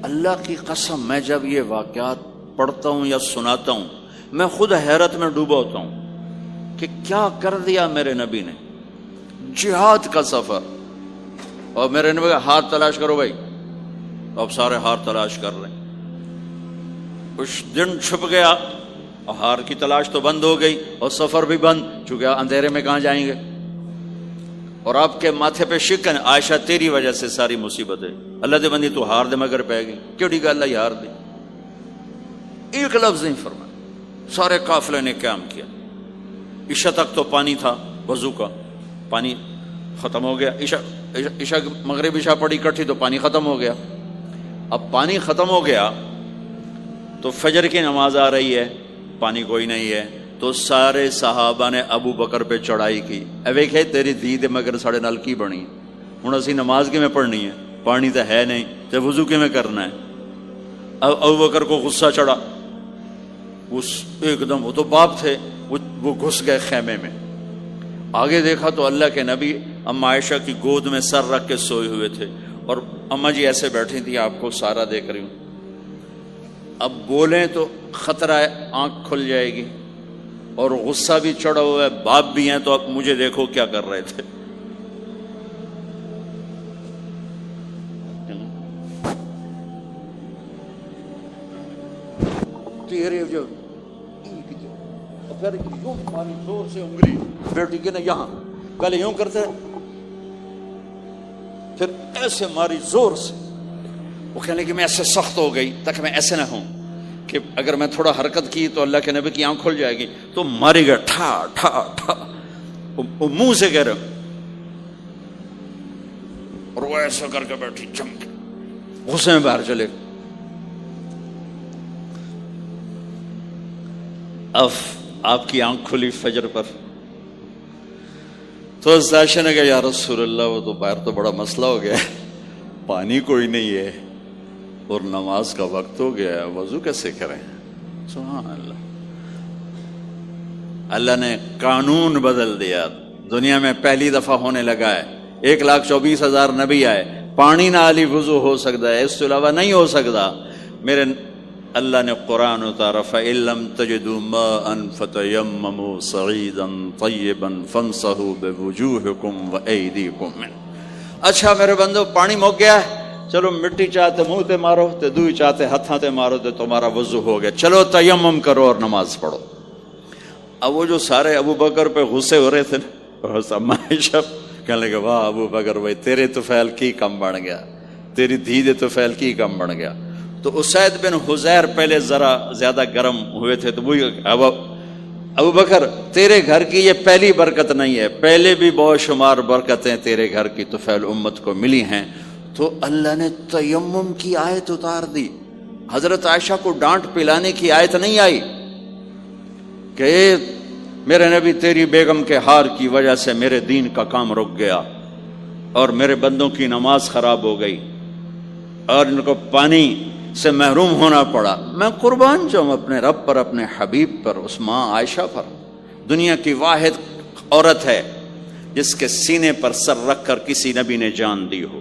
Speaker 1: اللہ کی قسم میں جب یہ واقعات پڑھتا ہوں یا سناتا ہوں میں خود حیرت میں ڈوبا ہوتا ہوں کہ کیا کر دیا میرے نبی نے، جہاد کا سفر، اور میرے نبی کا ہار تلاش کرو بھائی، اب سارے ہار تلاش کر رہے ہیں۔ کچھ دن چھپ گیا اور ہار کی تلاش تو بند ہو گئی اور سفر بھی بند، چونکہ اندھیرے میں کہاں جائیں گے، اور آپ کے ماتھے پہ شکن، عائشہ تیری وجہ سے ساری مصیبت ہے، اللہ دے بندی تو ہار دے مگر پہ گئی، کیڑی گل ہے ہار دی، ایک لفظ نہیں فرمایا۔ سارے قافلے نے قیام کیا، عشاء تک تو پانی تھا، وضو کا پانی ختم ہو گیا، عشاء مغرب عشاء پڑی کٹھی تو پانی ختم ہو گیا۔ اب پانی ختم ہو گیا تو فجر کی نماز آ رہی ہے، پانی کوئی نہیں ہے، تو سارے صحابہ نے ابو بکر پہ چڑھائی کی، اے ویکھے تیری دھی دے مگر ساڑے نال کی بنی، ہن اسی نماز کی میں پڑھنی ہے، پانی تو ہے نہیں تو وضو کی میں کرنا ہے۔ اب ابو بکر کو غصہ چڑھا، اس ایک دم، وہ تو باپ تھے، وہ گھس گئے خیمے میں، آگے دیکھا تو اللہ کے نبی اما عائشہ کی گود میں سر رکھ کے سوئے ہوئے تھے، اور اما جی ایسے بیٹھی تھی، آپ کو سارا دیکھ رہی ہوں، اب بولیں تو خطرہ ہے آنکھ کھل جائے گی، اور غصہ بھی چڑھا ہوا ہے، باپ بھی ہیں، تو اب مجھے دیکھو کیا کر رہے تھے۔ تیرے جو پھر یوں ماری زور سے انگلی بیٹی کے نا یہاں، پہلے یوں کرتے پھر ایسے ماری زور سے، وہ کہنے کہ میں ایسے سخت ہو گئی تاکہ میں ایسے نہ ہوں کہ اگر میں تھوڑا حرکت کی تو اللہ کے نبی کی آنکھ کھل جائے گی، تو ماری گیا ٹھا ٹھا ٹھا، وہ منہ سے کہہ رہے، اور وہ ایسا کر کے بیٹھی چمک، غصے میں باہر چلے۔ اب آپ کی آنکھ کھلی فجر پر، تو عائشہ نے کہا یا رسول اللہ وہ تو باہر تو بڑا مسئلہ ہو گیا ہے، پانی کوئی نہیں ہے اور نماز کا وقت ہو گیا ہے، وضو کیسے کریں؟ سبحان اللہ، اللہ نے قانون بدل دیا، دنیا میں پہلی دفعہ ہونے لگا ہے۔ 1,24,000 نبی آئے، پانی نہ علی وضو ہو سکتا ہے، اس کے علاوہ نہیں ہو سکتا۔ میرے اللہ نے قرآن اتارا فَإِن لَّمْ تَجِدُوا مَاءً فَتَيَمَّمُوا صَعِيدًا طَيِّبًا فَامْسَحُوا بِوُجُوهِكُمْ وَأَيْدِيكُمْ مِنْهُ۔ اچھا میرے بندو، پانی مک گیا ہے، چلو مٹی چاہتے منہ تے مارو تے دوئی چاہتے ہتھاں تے مارو تے تمہارا وضو ہو گیا، چلو تیمم کرو اور نماز پڑھو۔ اب وہ جو سارے ابو بکر پہ غصے ہو رہے تھے نا، عائشہ کہنے لگے واہ ابو بکر بھائی تیرے تو فعل کی کم بن گیا، تیری دھی دے تو فعل کی کم بن گیا۔ تو اسید بن حذیر پہلے ذرا زیادہ گرم ہوئے تھے، تو وہی ابو بکر تیرے گھر کی یہ پہلی برکت نہیں ہے، پہلے بھی بہت شمار برکتیں تیرے گھر کی طفیل امت کو ملی ہیں۔ تو اللہ نے تیمم کی آیت اتار دی۔ حضرت عائشہ کو ڈانٹ پلانے کی آیت نہیں آئی کہ میرے نبی تیری بیگم کے ہار کی وجہ سے میرے دین کا کام رک گیا اور میرے بندوں کی نماز خراب ہو گئی اور ان کو پانی سے محروم ہونا پڑا۔ میں قربان جاؤں اپنے رب پر، اپنے حبیب پر، اس ماں عائشہ پر، دنیا کی واحد عورت ہے جس کے سینے پر سر رکھ کر کسی نبی نے جان دی ہو۔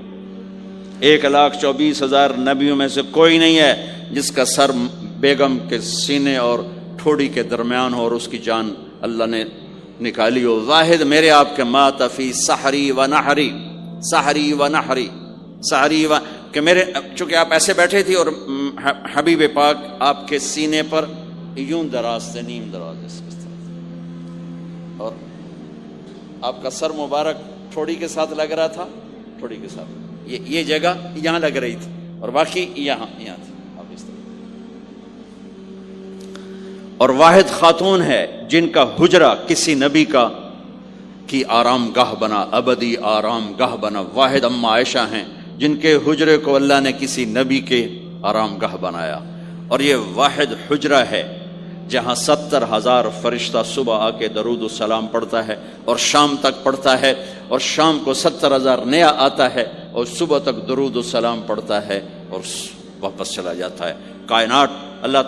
Speaker 1: 1,24,000 نبیوں میں سے کوئی نہیں ہے جس کا سر بیگم کے سینے اور ٹھوڑی کے درمیان ہو اور اس کی جان اللہ نے نکالی ہو۔ واحد میرے آپ کے مات فی سحری و نحری، سحری و نحری، سحری و کہ میرے چونکہ آپ ایسے بیٹھے تھی اور حبیب پاک آپ کے سینے پر یوں دراز تھے، نیم دراز اس طرح، اور آپ کا سر مبارک ٹھوڑی کے ساتھ لگ رہا تھا، ٹھوڑی کے ساتھ یہ جگہ یہاں لگ رہی تھی اور باقی یہاں تھی، آپ اس طرح۔ اور واحد خاتون ہے جن کا حجرہ کسی نبی کی آرام گاہ بنا، ابدی آرام گاہ بنا۔ واحد اما عائشہ ہیں جن کے حجرے کو اللہ نے کسی نبی کے آرام گاہ بنایا، اور یہ واحد حجرہ ہے جہاں 70,000 فرشتہ صبح آ کے درود و سلام پڑھتا ہے اور شام تک پڑھتا ہے، اور شام کو 70,000 نیا آتا ہے اور صبح تک درود و سلام پڑھتا ہے اور واپس چلا جاتا ہے۔ کائنات اللہ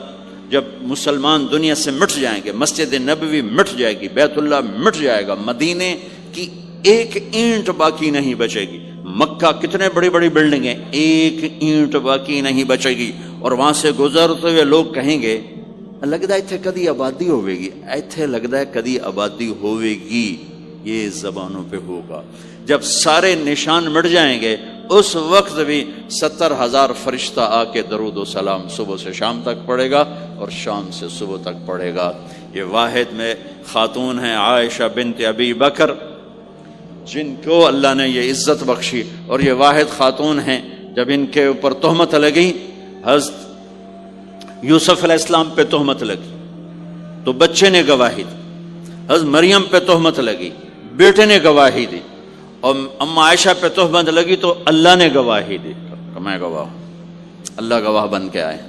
Speaker 1: جب مسلمان دنیا سے مٹ جائیں گے، مسجد نبوی مٹ جائے گی، بیت اللہ مٹ جائے گا، مدینے کی ایک اینٹ باقی نہیں بچے گی، مکہ کتنے بڑی بڑی بلڈنگیں، ایک اینٹ باقی نہیں بچے گی، اور وہاں سے گزرتے ہوئے لوگ کہیں گے لگتا ہے اتنے کدی آبادی ہوئے گی، ایتھے لگتا ہے کدی آبادی ہوئے گی۔ یہ زبانوں پہ ہوگا جب سارے نشان مٹ جائیں گے، اس وقت بھی 70,000 فرشتہ آ کے درود و سلام صبح سے شام تک پڑھے گا اور شام سے صبح تک پڑھے گا۔ یہ واحد میں خاتون ہیں عائشہ بنت ابی بکر جن کو اللہ نے یہ عزت بخشی، اور یہ واحد خاتون ہیں جب ان کے اوپر تہمت لگی، حضرت یوسف علیہ السلام پہ تہمت لگی تو بچے نے گواہی دی، حضرت مریم پہ تہمت لگی بیٹے نے گواہی دی، اور اما عائشہ پہ تہمت لگی تو اللہ نے گواہی دی کہ میں گواہ ہوں، اللہ گواہ بن کے آئے۔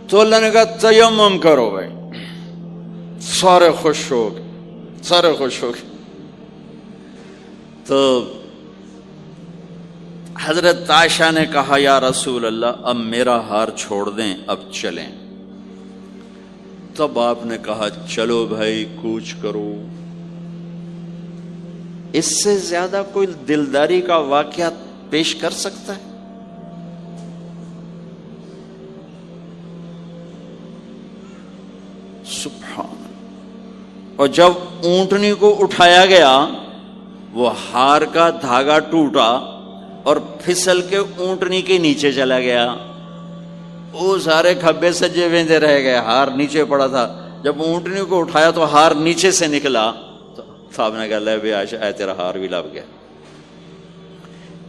Speaker 1: تو اللہ نے کہا تیمم کرو بھائی، سارے خوش ہو گئے، سارے خوش ہو گئے۔ تو حضرت عائشہ نے کہا یا رسول اللہ اب میرا ہار چھوڑ دیں، اب چلیں۔ تب آپ نے کہا چلو بھائی کوچ کرو۔ اس سے زیادہ کوئی دلداری کا واقعہ پیش کر سکتا ہے؟ سبحان اللہ۔ اور جب اونٹنی کو اٹھایا گیا، وہ ہار کا دھاگا ٹوٹا اور پھسل کے اونٹنی کے نیچے چلا گیا، وہ سارے کھبے سجے ویندے رہ گئے، ہار نیچے پڑا تھا۔ جب اونٹنی کو اٹھایا تو ہار نیچے سے نکلا، تو صاحب نے کہا لے بے عائشہ اے تیرا ہار بھی لب گیا۔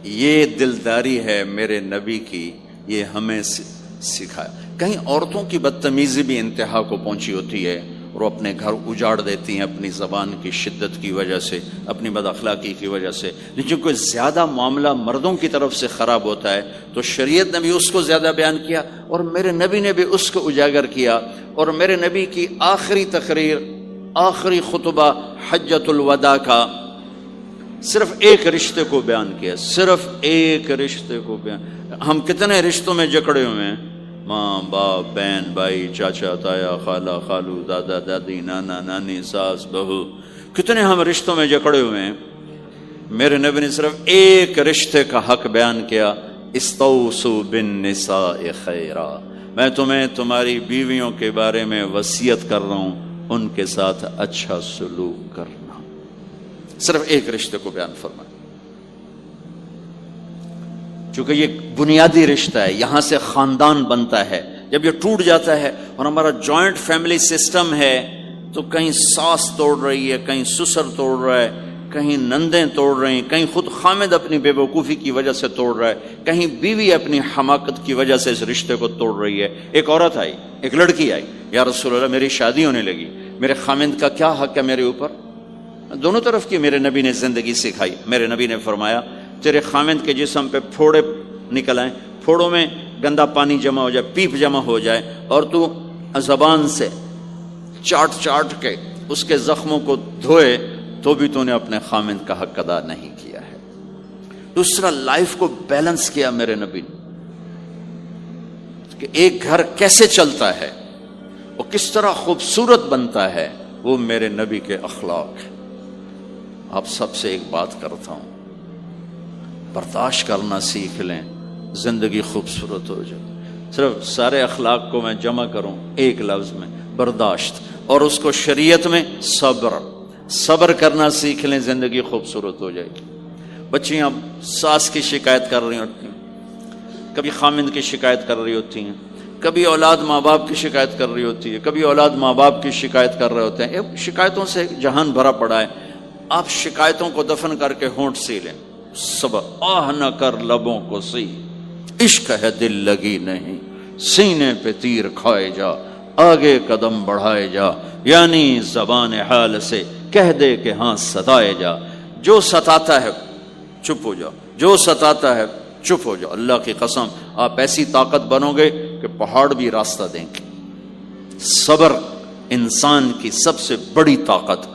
Speaker 1: یہ دلداری ہے میرے نبی کی، یہ ہمیں سکھایا۔ کہیں عورتوں کی بدتمیزی بھی انتہا کو پہنچی ہوتی ہے اور وہ اپنے گھر اجاڑ دیتی ہیں اپنی زبان کی شدت کی وجہ سے، اپنی بد اخلاقی کی وجہ سے۔ لیکن کوئی زیادہ معاملہ مردوں کی طرف سے خراب ہوتا ہے تو شریعت نے بھی اس کو زیادہ بیان کیا، اور میرے نبی نے بھی اس کو اجاگر کیا۔ اور میرے نبی کی آخری تقریر، آخری خطبہ حجۃ الوداع کا، صرف ایک رشتے کو بیان کیا، صرف ایک رشتے کو بیان۔ ہم کتنے رشتوں میں جکڑے ہوئے ہیں، ماں باپ، بہن بھائی، چاچا تایا، خالہ خالو، دادا دادی، نانا نانی، ساس بہو، کتنے ہم رشتوں میں جکڑے ہوئے ہیں۔ میرے نبی نے صرف ایک رشتے کا حق بیان کیا، استوصوا بالنساء خیرا، میں تمہیں تمہاری بیویوں کے بارے میں وصیت کر رہا ہوں، ان کے ساتھ اچھا سلوک کرنا۔ صرف ایک رشتے کو بیان فرمایا، چونکہ یہ بنیادی رشتہ ہے، یہاں سے خاندان بنتا ہے۔ جب یہ ٹوٹ جاتا ہے اور ہمارا جوائنٹ فیملی سسٹم ہے تو کہیں ساس توڑ رہی ہے، کہیں سسر توڑ رہا ہے، کہیں نندیں توڑ رہی ہیں، کہیں خود خامد اپنی بے وقوفی کی وجہ سے توڑ رہا ہے، کہیں بیوی اپنی حماقت کی وجہ سے اس رشتے کو توڑ رہی ہے۔ ایک عورت آئی، ایک لڑکی آئی، یا رسول اللہ میری شادی ہونے لگی، میرے خامد کا کیا حق ہے میرے اوپر؟ دونوں طرف کی میرے نبی نے زندگی سکھائی۔ میرے نبی نے فرمایا تیرے خامد کے جسم پہ پھوڑے نکل آئیں، پھوڑوں میں گندا پانی جمع ہو جائے، پیپ جمع ہو جائے، اور تو زبان سے چاٹ چاٹ کے اس کے زخموں کو دھوئے، تو بھی تو نے اپنے خامد کا حق ادا نہیں کیا ہے۔ دوسرا، لائف کو بیلنس کیا میرے نبی نے کہ ایک گھر کیسے چلتا ہے اور کس طرح خوبصورت بنتا ہے، وہ میرے نبی کے اخلاق ہیں۔ آپ سب سے ایک بات کرتا ہوں، برداشت کرنا سیکھ لیں، زندگی خوبصورت ہو جائے۔ صرف سارے اخلاق کو میں جمع کروں ایک لفظ میں، برداشت، اور اس کو شریعت میں صبر۔ صبر کرنا سیکھ لیں، زندگی خوبصورت ہو جائے گی۔ بچیاں ساس کی شکایت کر رہی ہوتی ہیں، کبھی خامند کی شکایت کر رہی ہوتی ہیں، کبھی اولاد ماں باپ کی شکایت کر رہی ہوتی ہے، کبھی اولاد ماں باپ کی شکایت کر رہے ہوتے ہیں۔ شکایتوں سے جہان بھرا پڑا ہے۔ آپ شکایتوں کو دفن کر کے ہونٹ سی لیں، صبر، آہ نہ کر لبوں کو سی، عشق ہے دل لگی نہیں، سینے پہ تیر کھائے جا، آگے قدم بڑھائے جا، یعنی زبان حال سے کہہ دے کہ ہاں ستائے جا۔ جو ستاتا ہے چپ ہو جاؤ، جو ستاتا ہے چپ ہو جاؤ۔ اللہ کی قسم آپ ایسی طاقت بنو گے کہ پہاڑ بھی راستہ دیں گے۔ صبر انسان کی سب سے بڑی طاقت،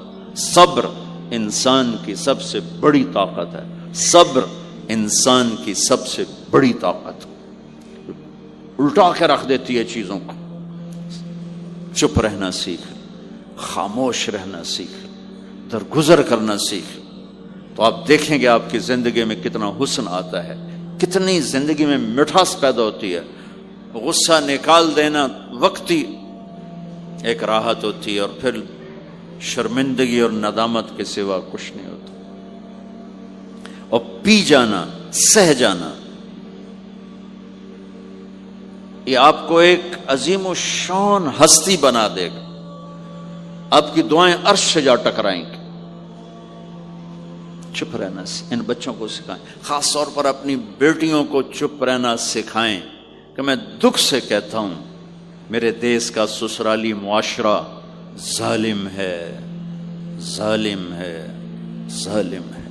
Speaker 1: صبر انسان کی سب سے بڑی طاقت ہے، صبر انسان کی سب سے بڑی طاقت، الٹا کے رکھ دیتی ہے چیزوں کو۔ چپ رہنا سیکھ، خاموش رہنا سیکھ، درگزر کرنا سیکھ، تو آپ دیکھیں گے آپ کی زندگی میں کتنا حسن آتا ہے، کتنی زندگی میں مٹھاس پیدا ہوتی ہے۔ غصہ نکال دینا وقتی ایک راحت ہوتی ہے، اور پھر شرمندگی اور ندامت کے سوا کچھ نہیں ہوتا۔ اور پی جانا، سہ جانا، یہ آپ کو ایک عظیم و شان ہستی بنا دے گا۔ آپ کی دعائیں عرش سے جا ٹکرائیں گی۔ چپ رہنا ان بچوں کو سکھائیں، خاص طور پر اپنی بیٹیوں کو چپ رہنا سکھائیں کہ میں دکھ سے کہتا ہوں میرے دیس کا سسرالی معاشرہ ظالم ہے، ظالم ہے، ظالم ہے۔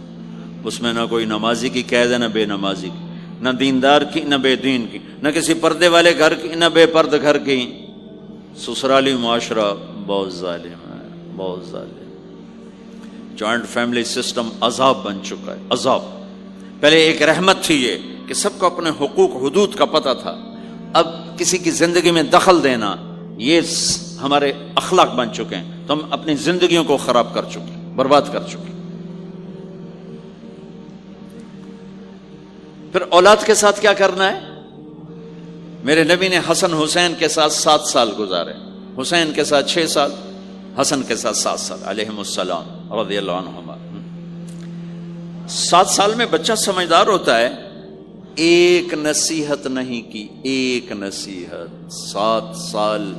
Speaker 1: اس میں نہ کوئی نمازی کی قید ہے، نہ بے نمازی کی، نہ دیندار کی، نہ بے دین کی، نہ کسی پردے والے گھر کی، نہ بے پرد گھر کی۔ سسرالی معاشرہ بہت ظالم ہے، بہت ظالم۔ جوائنٹ فیملی سسٹم عذاب بن چکا ہے، عذاب۔ پہلے ایک رحمت تھی یہ کہ سب کو اپنے حقوق حدود کا پتہ تھا، اب کسی کی زندگی میں دخل دینا یہ ہمارے اخلاق بن چکے ہیں، تو ہم اپنی زندگیوں کو خراب کر چکے، برباد کر چکے۔ پھر اولاد کے ساتھ کیا کرنا ہے؟ میرے نبی نے حسن حسین کے ساتھ 7 سال گزارے، حسین کے ساتھ 6 سال، حسن کے ساتھ 7 سال علیہم السلام رضی اللہ عنہما۔ 7 سال میں بچہ سمجھدار ہوتا ہے، ایک نصیحت نہیں کی، ایک نصیحت، 7 سال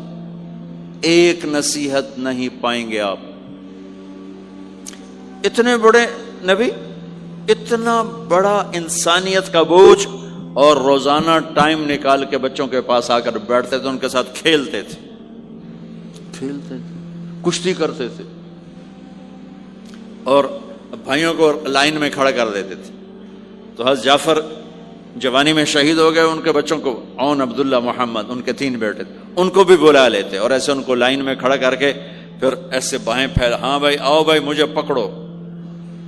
Speaker 1: ایک نصیحت نہیں پائیں گے آپ۔ اتنے بڑے نبی، اتنا بڑا انسانیت کا بوجھ، اور روزانہ ٹائم نکال کے بچوں کے پاس آ کر بیٹھتے تھے، ان کے ساتھ کھیلتے تھے، کشتی کرتے تھے، اور بھائیوں کو لائن میں کھڑا کر دیتے تھے۔ تو حضرت جعفر جوانی میں شہید ہو گئے، ان کے بچوں کو، عون، عبداللہ، محمد، ان کے 3 بیٹے تھے، ان کو بھی بلا لیتے اور ایسے ان کو لائن میں کھڑا کر کے پھر ایسے بائیں پھیلا، ہاں بھائی آؤ بھائی مجھے پکڑو،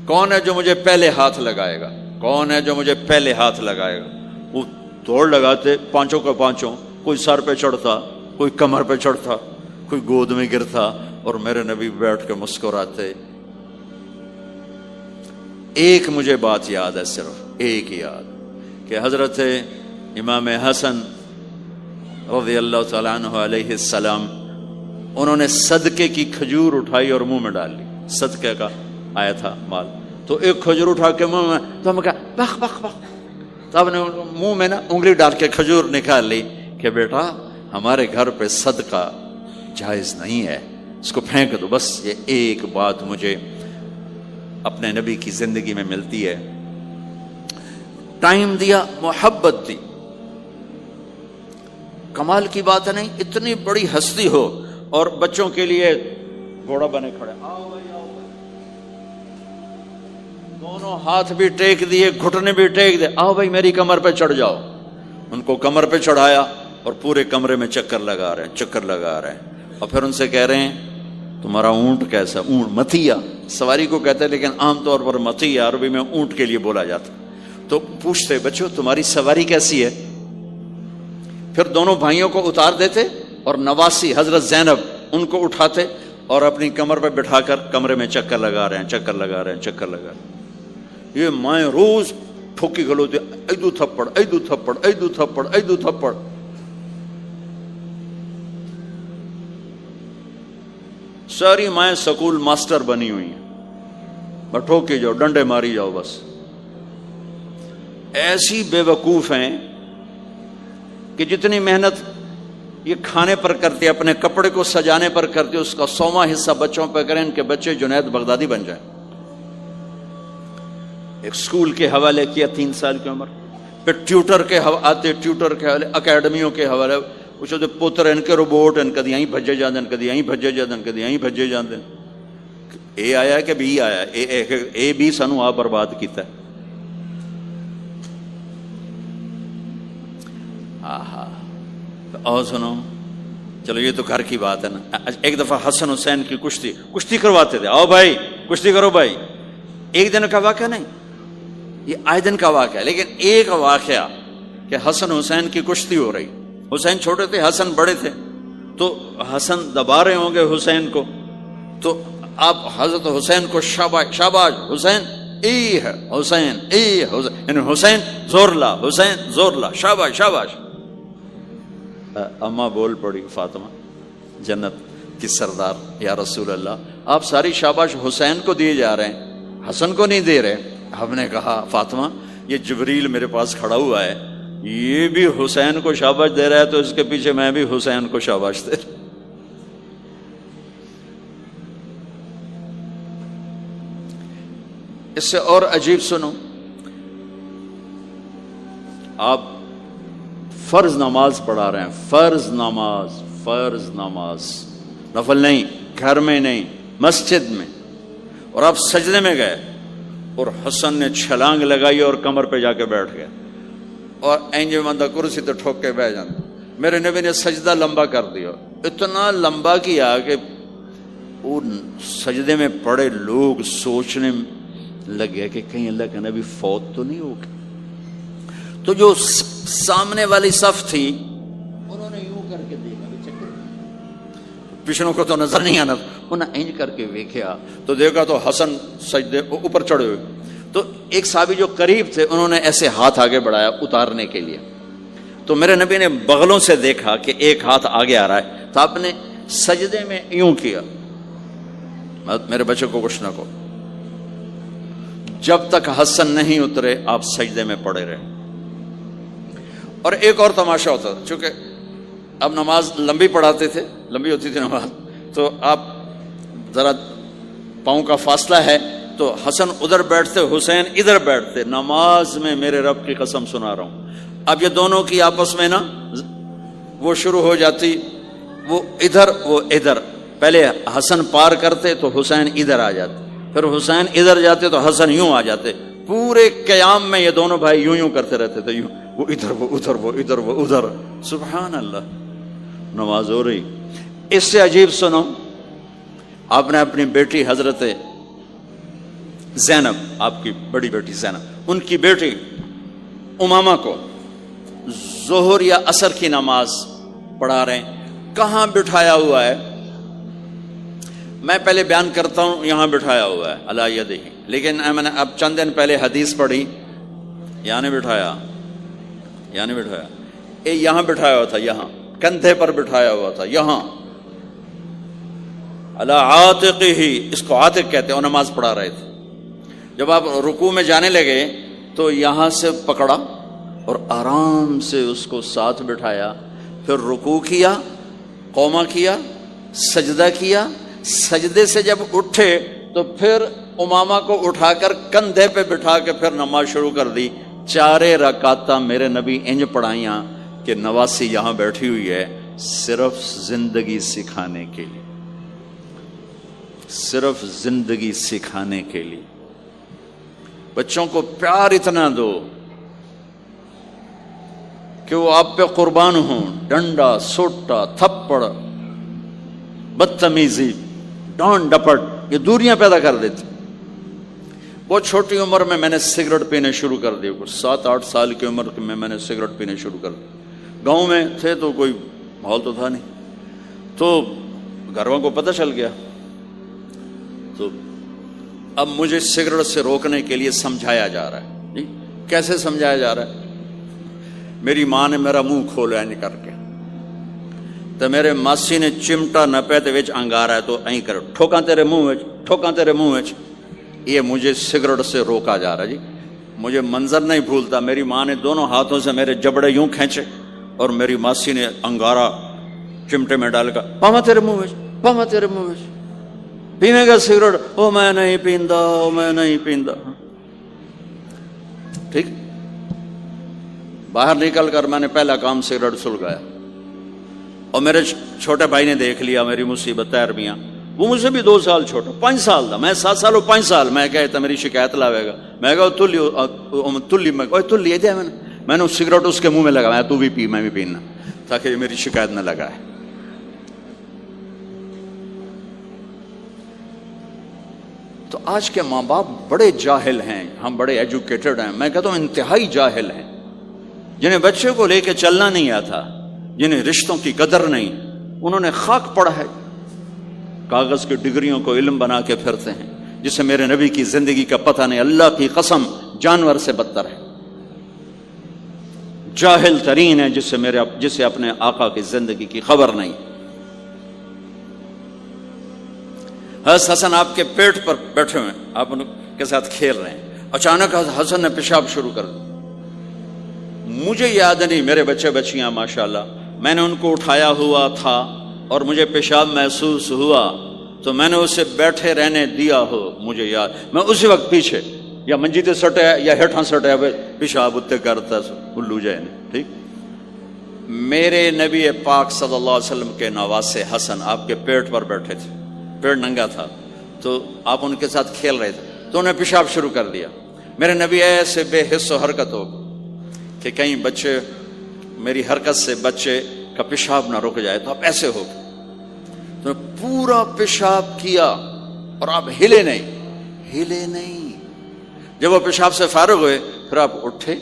Speaker 1: کون ہے جو مجھے پہلے ہاتھ لگائے گا؟ کون ہے جو مجھے پہلے ہاتھ لگائے گا؟ وہ دوڑ لگاتے پانچوں کا پانچوں، کوئی سر پہ چڑھتا، کوئی کمر پہ چڑھتا، کوئی گود میں گرتا، اور میرے نبی بیٹھ کے مسکراتے۔ ایک مجھے بات یاد ہے، صرف ایک یاد، کہ حضرت امام حسن رضی اللہ تعالیٰ عنہ علیہ السلام، انہوں نے صدقے کی کھجور اٹھائی اور منہ میں ڈال لی، صدقے کا آیا تھا مال، تو ایک کھجور اٹھا کے منہ میں، تو ہم کہا بخ بخ بخ، تو ہم نے منہ میں نا انگلی ڈال کے کھجور نکال لی کہ بیٹا ہمارے گھر پہ صدقہ جائز نہیں ہے، اس کو پھینک دو۔ بس یہ ایک بات مجھے اپنے نبی کی زندگی میں ملتی ہے، ٹائم دیا، محبت دی۔ کمال کی بات ہے نہیں، اتنی بڑی ہستی ہو اور بچوں کے لیے گھوڑا بنے کھڑے، آؤ بھائی آؤ بھائی، دونوں ہاتھ بھی ٹیک دیے، گھٹنے بھی ٹیک دے، آؤ بھائی میری کمر پہ چڑھ جاؤ۔ ان کو کمر پہ چڑھایا اور پورے کمرے میں چکر لگا رہے ہیں، چکر لگا رہے ہیں، اور پھر ان سے کہہ رہے ہیں تمہارا اونٹ کیسا؟ اونٹ متیا سواری کو کہتے ہیں، لیکن عام طور پر متیا عربی میں اونٹ کے لیے بولا جاتا۔ تو پوچھتے بچوں تمہاری سواری کیسی ہے؟ پھر دونوں بھائیوں کو اتار دیتے اور نواسی حضرت زینب ان کو اٹھاتے اور اپنی کمر پہ بٹھا کر کمرے میں چکر لگا رہے ہیں، چکر لگا رہے ہیں، چکر لگا رہے ہیں۔ یہ مائیں روز ٹھوکی گھلوتی، ایدو تھپڑ ایدو تھپڑ ایدو تھپڑ ایدو تھپڑ۔ ساری مائیں سکول ماسٹر بنی ہوئی ہیں، بس ٹھوکی جاؤ، ڈنڈے ماری جاؤ، بس ایسی بے وقوف ہیں کہ جتنی محنت یہ کھانے پر کرتے، اپنے کپڑے کو سجانے پر کرتے، اس کا 100واں حصہ بچوں پہ کریں، ان کے بچے جنید بغدادی بن جائیں۔ ایک سکول کے حوالے کیا 3 سال کی عمر، پھر ٹیوٹر کے آتے، ٹیوٹر کے حوالے، اکیڈمیوں کے حوالے، پوچھو تو پوتر ان کے روبوٹ ان کدی یہیں بھجے جاندے، ان کدی یہیں بھجے جاندے، ان کدی یہیں بھجے جاندے۔ اے آیا کہ بی آیا؟ اے بی سانو آ برباد کیتا ہے۔ آہا، اور سنو، چلو یہ تو گھر کی بات ہے نا۔ ایک دفعہ حسن حسین کی کشتی کرواتے تھے، آؤ بھائی کشتی کرو بھائی۔ ایک دن کا واقعہ نہیں، یہ آئے دن کا واقعہ ہے، لیکن ایک واقعہ کہ حسن حسین کی کشتی ہو رہی، حسین چھوٹے تھے، حسن بڑے تھے، تو حسن دبا رہے ہوں گے حسین کو، تو آپ حضرت حسین کو شاباش شاباش حسین، ای ہے حسین، ای حسین، یعنی حسین زور لا، حسین زور لا، شاباش شاباش۔ اماں بول پڑی، فاطمہ جنت کی سردار، یا رسول اللہ آپ ساری شاباش حسین کو دیے جا رہے ہیں، حسن کو نہیں دے رہے۔ ہم نے کہا فاطمہ یہ جبریل میرے پاس کھڑا ہوا ہے، یہ بھی حسین کو شاباش دے رہا ہے، تو اس کے پیچھے میں بھی حسین کو شاباش دے رہا۔ اس سے اور عجیب سنو، آپ فرض نماز پڑھا رہے ہیں، فرض نماز، نفل نہیں، گھر میں نہیں، مسجد میں، اور آپ سجدے میں گئے اور حسن نے چھلانگ لگائی اور کمر پہ جا کے بیٹھ گئے، اور اینج بندہ کرسی تو ٹھوک کے بیٹھ جاتا۔ میرے نبی نے سجدہ لمبا کر دیا، اتنا لمبا کیا کہ وہ سجدے میں پڑے لوگ سوچنے لگے کہ کہیں اللہ کے نبی فوت تو نہیں ہو گئے۔ تو جو سامنے والی صف تھی انہوں نے یوں کر کے دیکھا، پچھڑوں کو تو نظر نہیں آنا، انہوں نے اینج کر کے دیکھا تو دیکھا تو حسن سجدے اوپر چڑھے ہوئے۔ تو ایک صحابی جو قریب تھے انہوں نے ایسے ہاتھ آگے بڑھایا اتارنے کے لیے، تو میرے نبی نے بغلوں سے دیکھا کہ ایک ہاتھ آگے آ رہا ہے، تو آپ نے سجدے میں یوں کیا، میرے بچے کو کچھ نہ کو، جب تک حسن نہیں اترے آپ سجدے میں پڑے رہے۔ اور ایک اور تماشا ہوتا تھا، چونکہ اب نماز لمبی پڑھاتے تھے، لمبی ہوتی تھی نماز، تو آپ ذرا پاؤں کا فاصلہ ہے تو حسن ادھر بیٹھتے، حسین ادھر بیٹھتے، نماز میں میرے رب کی قسم سنا رہا ہوں۔ اب یہ دونوں کی آپس میں نا وہ شروع ہو جاتی، وہ ادھر وہ ادھر، پہلے حسن پار کرتے تو حسین ادھر آ جاتے، پھر حسین ادھر جاتے تو حسن یوں آ جاتے، پورے قیام میں یہ دونوں بھائی یوں یوں کرتے رہتے تھے، یوں، وہ ادھر وہ ادھر، وہ ادھر وہ ادھر، سبحان اللہ، نماز ہو رہی۔ اس سے عجیب سنو، آپ نے اپنی بیٹی حضرت زینب آپ کی بڑی بیٹی زینب، ان کی بیٹی امامہ کو ظہر یا عصر کی نماز پڑھا رہے ہیں، کہاں بٹھایا ہوا ہے؟ میں پہلے بیان کرتا ہوں یہاں بٹھایا ہوا ہے علی یدہ، لیکن میں نے اب چند دن پہلے حدیث پڑھی، یہاں نہیں بٹھایا، یہاں نہیں بٹھایا، یہاں بٹھایا ہوا تھا، یہاں کندھے پر بٹھایا ہوا تھا، یہاں علی عاتقہ، اس کو عاتق کہتے ہیں، اور نماز پڑھا رہے تھے۔ جب آپ رکوع میں جانے لگے تو یہاں سے پکڑا اور آرام سے اس کو ساتھ بٹھایا، پھر رکوع کیا، قوما کیا، سجدہ کیا، سجدے سے جب اٹھے تو پھر امامہ کو اٹھا کر کندھے پہ بٹھا کے پھر نماز شروع کر دی۔ 4 رکعتاں میرے نبی انج پڑھائیاں کہ نواسی یہاں بیٹھی ہوئی ہے، صرف زندگی سکھانے کے لیے، صرف زندگی سکھانے کے لیے۔ بچوں کو پیار اتنا دو کہ وہ آپ پہ قربان ہوں، ڈنڈا، سوٹا، تھپڑ، بدتمیزی، ڈانٹ ڈپٹ، یہ دوریاں پیدا کر دیتی۔ بہت چھوٹی عمر میں نے سگریٹ پینے شروع کر دی، کچھ 7-8 سال کی عمر میں نے سگریٹ پینے شروع کر دی۔ گاؤں میں تھے تو کوئی ماحول تو تھا نہیں، تو گھر والوں کو پتہ چل گیا، تو اب مجھے سگریٹ سے روکنے کے لیے سمجھایا جا رہا ہے۔ جی کیسے سمجھایا جا رہا ہے؟ میری ماں نے میرا منہ کھولا نہیں کر کے، تو میرے ماسی نے چمٹا نپے تے وچ انگارا ہے تو این کر ٹھوکاں تیرے منہ وچ، ٹھوکاں تیرے منہ وچ۔ یہ مجھے سگریٹ سے روکا جا رہا ہے۔ جی مجھے منظر نہیں بھولتا، میری ماں نے دونوں ہاتھوں سے میرے جبڑے یوں کھینچے اور میری ماسی نے انگارا چمٹے میں ڈال کر، پاما تیرے منہ وچ، پاما تیرے منہ وچ، پینے گا سگریٹ؟ او میں نہیں پیندا، او میں نہیں پیندا۔ ٹھیک، باہر نکل کر میں نے پہلا کام سگریٹ سلگایا، اور میرے چھوٹے بھائی نے دیکھ لیا میری مصیبت، طاہر میاں، وہ مجھ سے بھی 2 سال چھوٹا، 5 سال تھا، میں 7 سال، وہ 5 سال۔ میں کہتا میری شکایت لاوے گا، میں کہا تلی تلی دیا، میں نے سگریٹ اس کے منہ میں لگا، تو بھی پی، میں بھی پینا، تاکہ میری شکایت نہ لگائے۔ تو آج کے ماں باپ بڑے جاہل ہیں، ہم بڑے ایجوکیٹڈ ہیں، میں کہتا ہوں انتہائی جاہل ہیں، جنہیں بچے کو لے کے چلنا نہیں آتا، جنہیں رشتوں کی قدر نہیں، انہوں نے خاک پڑا ہے، کاغذ کی ڈگریوں کو علم بنا کے پھرتے ہیں، جسے میرے نبی کی زندگی کا پتہ نہیں۔ اللہ کی قسم جانور سے بدتر ہے، جاہل ترین ہے، جسے اپنے آقا کی زندگی کی خبر نہیں۔ حضرت حسن آپ کے پیٹ پر بیٹھے ہوئے، آپ ان کے ساتھ کھیل رہے ہیں، اچانک حسن نے پیشاب شروع کر دیا۔ مجھے یاد نہیں، میرے بچے بچیاں ماشاءاللہ، میں نے ان کو اٹھایا ہوا تھا اور مجھے پیشاب محسوس ہوا تو میں نے اسے بیٹھے رہنے دیا ہو، مجھے یاد، میں اسی وقت پیچھے یا منجی تے سٹے یا ہیٹھاں سٹے پیشاب اتنے کرتا الو جائے نہیں۔ ٹھیک، میرے نبی پاک صلی اللہ علیہ وسلم کے نواسے حسن آپ کے پیٹ پر بیٹھے تھے، پیٹ ننگا تھا، تو آپ ان کے ساتھ کھیل رہے تھے، تو انہیں پیشاب شروع کر دیا۔ میرے نبی ایسے بے حس و حرکت ہو کہ کہیں بچے میری حرکت سے بچے کا پیشاب نہ رک جائے، تو آپ ایسے ہو، تو پورا پیشاب کیا اور آپ ہلے نہیں۔ جب وہ پیشاب سے فارغ ہوئے پھر آپ اٹھے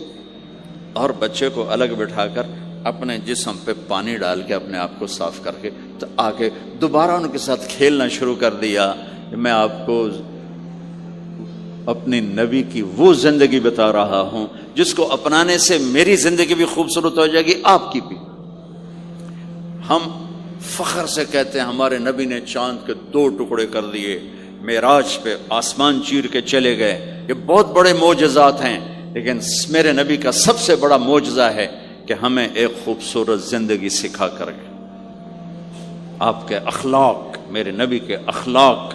Speaker 1: اور بچے کو الگ بٹھا کر اپنے جسم پہ پانی ڈال کے اپنے آپ کو صاف کر کے تو آگے دوبارہ ان کے ساتھ کھیلنا شروع کر دیا۔ میں آپ کو اپنی نبی کی وہ زندگی بتا رہا ہوں جس کو اپنانے سے میری زندگی بھی خوبصورت ہو جائے گی، آپ کی بھی۔ ہم فخر سے کہتے ہیں ہمارے نبی نے چاند کے 2 ٹکڑے کر دیے، معراج پہ آسمان چیر کے چلے گئے، یہ بہت بڑے معجزات ہیں، لیکن میرے نبی کا سب سے بڑا معجزہ ہے کہ ہمیں ایک خوبصورت زندگی سکھا کر گئے۔ آپ کے اخلاق، میرے نبی کے اخلاق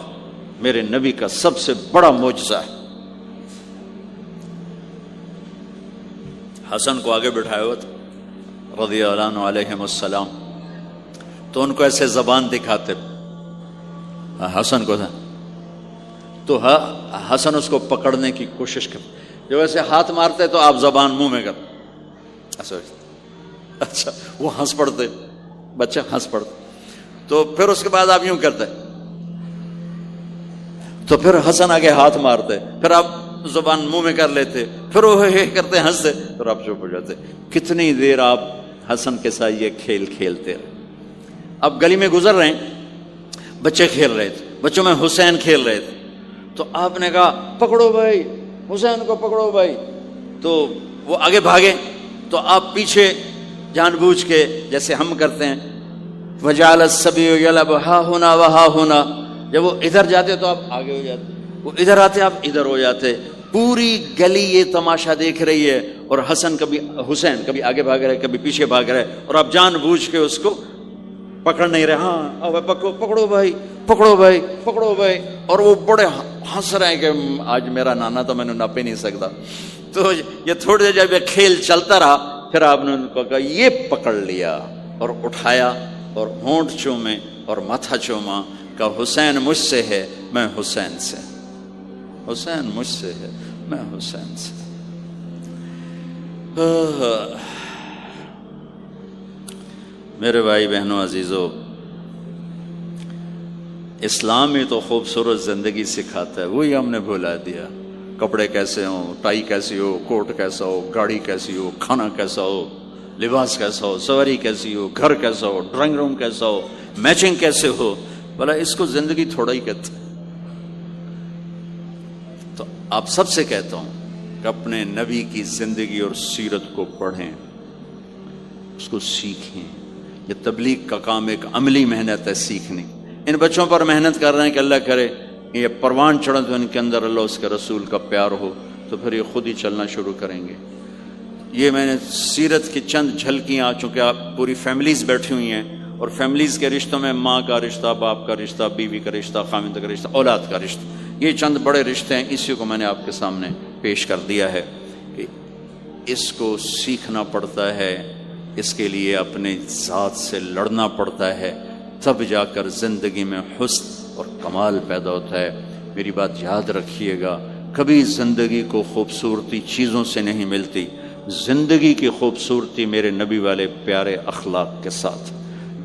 Speaker 1: میرے نبی کا سب سے بڑا معجزہ ہے۔ حسن کو آگے بٹھایا ہوا تھا رضی اللہ عنہ علیہ السلام، تو ان کو ایسے زبان دکھاتے حسن کو تھا، تو حسن اس کو پکڑنے کی کوشش کرتے، جب ایسے ہاتھ مارتے تو آپ زبان منہ میں کرتے، اچھا وہ ہنس پڑتے، بچہ ہنس پڑتے، تو پھر اس کے بعد آپ یوں کرتے، تو پھر حسن آگے ہاتھ مارتے، پھر آپ زبان منہ میں کر لیتے، پھر وہ کرتے ہنستے، پھر آپ چپ ہو جاتے. کتنی دیر آپ حسن کے ساتھ یہ کھیل کھیلتے رہے. اب گلی میں گزر رہے ہیں، بچے کھیل رہے تھے، بچوں میں حسین کھیل رہے تھے، تو آپ نے کہا پکڑو بھائی حسین کو، پکڑو بھائی. تو وہ آگے بھاگے، تو آپ پیچھے جان بوجھ کے جیسے ہم کرتے ہیں وجعل الصبی یلعب ہا ہونا وہا ہونا، جب وہ ادھر جاتے تو آپ آگے ہو جاتے، وہ ادھر آتے آپ ادھر ہو جاتے. پوری گلی یہ تماشا دیکھ رہی ہے، اور حسین کبھی آگے بھاگ رہے کبھی پیچھے بھاگ رہے، اور آپ جان بوجھ کے اس کو پکڑ نہیں رہے. ہاں پکڑو بھائی، پکڑو بھائی، پکڑو بھائی. اور وہ بڑے ہنس رہے ہیں کہ آج میرا نانا تو میں نے ناپ ہی نہیں سکتا. تو یہ تھوڑی دیر جب یہ کھیل چلتا رہا، پھر آپ نے ان کو کہا یہ پکڑ لیا اور اٹھایا اور ہونٹ چومے اور ماتھا چوما، کہ حسین مجھ سے ہے میں حسین سے، حسین مجھ سے ہے میں حسین سے. میرے بھائی بہنوں عزیزو، اسلام ہی تو خوبصورت زندگی سکھاتا ہے، وہی ہم نے بھلا دیا. کپڑے کیسے ہوں، ٹائی کیسی ہو، کوٹ کیسا ہو، گاڑی کیسی ہو، کھانا کیسا ہو، لباس کیسا ہو، سواری کیسی ہو، گھر کیسا ہو، ڈرائنگ روم کیسا ہو، میچنگ کیسے ہو، بھلا اس کو زندگی تھوڑا ہی کہتے. تو آپ سب سے کہتا ہوں کہ اپنے نبی کی زندگی اور سیرت کو پڑھیں، اس کو سیکھیں. یہ تبلیغ کا کام ایک عملی محنت ہے، سیکھنے. ان بچوں پر محنت کر رہے ہیں کہ اللہ کرے یہ پروان چڑھے تو ان کے اندر اللہ اس کے رسول کا پیار ہو، تو پھر یہ خود ہی چلنا شروع کریں گے. یہ میں نے سیرت کی چند جھلکیاں، چونکہ آپ پوری فیملیز بیٹھی ہوئی ہیں، اور فیملیز کے رشتوں میں ماں کا رشتہ، باپ کا رشتہ، بیوی کا رشتہ، خاوند کا رشتہ، اولاد کا رشتہ، یہ چند بڑے رشتے ہیں. اسی کو میں نے آپ کے سامنے پیش کر دیا ہے کہ اس کو سیکھنا پڑتا ہے، اس کے لیے اپنے ذات سے لڑنا پڑتا ہے، تب جا کر زندگی میں حسن اور کمال پیدا ہوتا ہے. میری بات یاد رکھیے گا، کبھی زندگی کو خوبصورتی چیزوں سے نہیں ملتی، زندگی کی خوبصورتی میرے نبی والے پیارے اخلاق کے ساتھ.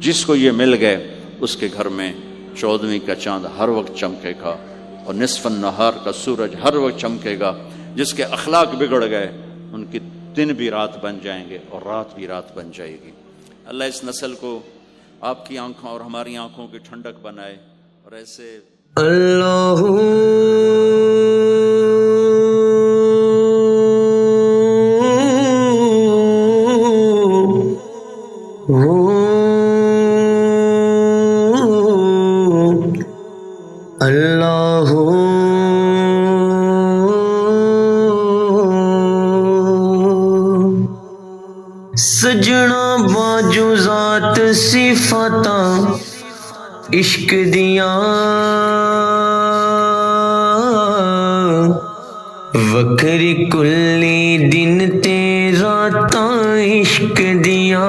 Speaker 1: جس کو یہ مل گئے اس کے گھر میں 14ویں کا چاند ہر وقت چمکے گا، اور نصف النہار کا سورج ہر وقت چمکے گا. جس کے اخلاق بگڑ گئے ان کی دن بھی رات بن جائیں گے اور رات بھی رات بن جائے گی. اللہ اس نسل کو آپ کی آنکھوں اور ہماری آنکھوں کی ٹھنڈک بنائے، اور ایسے اللہ اللہ سجنا باجو ذات صفاتاں عشق دیاں، وکھری کلی دن تے راتاں عشق دیاں.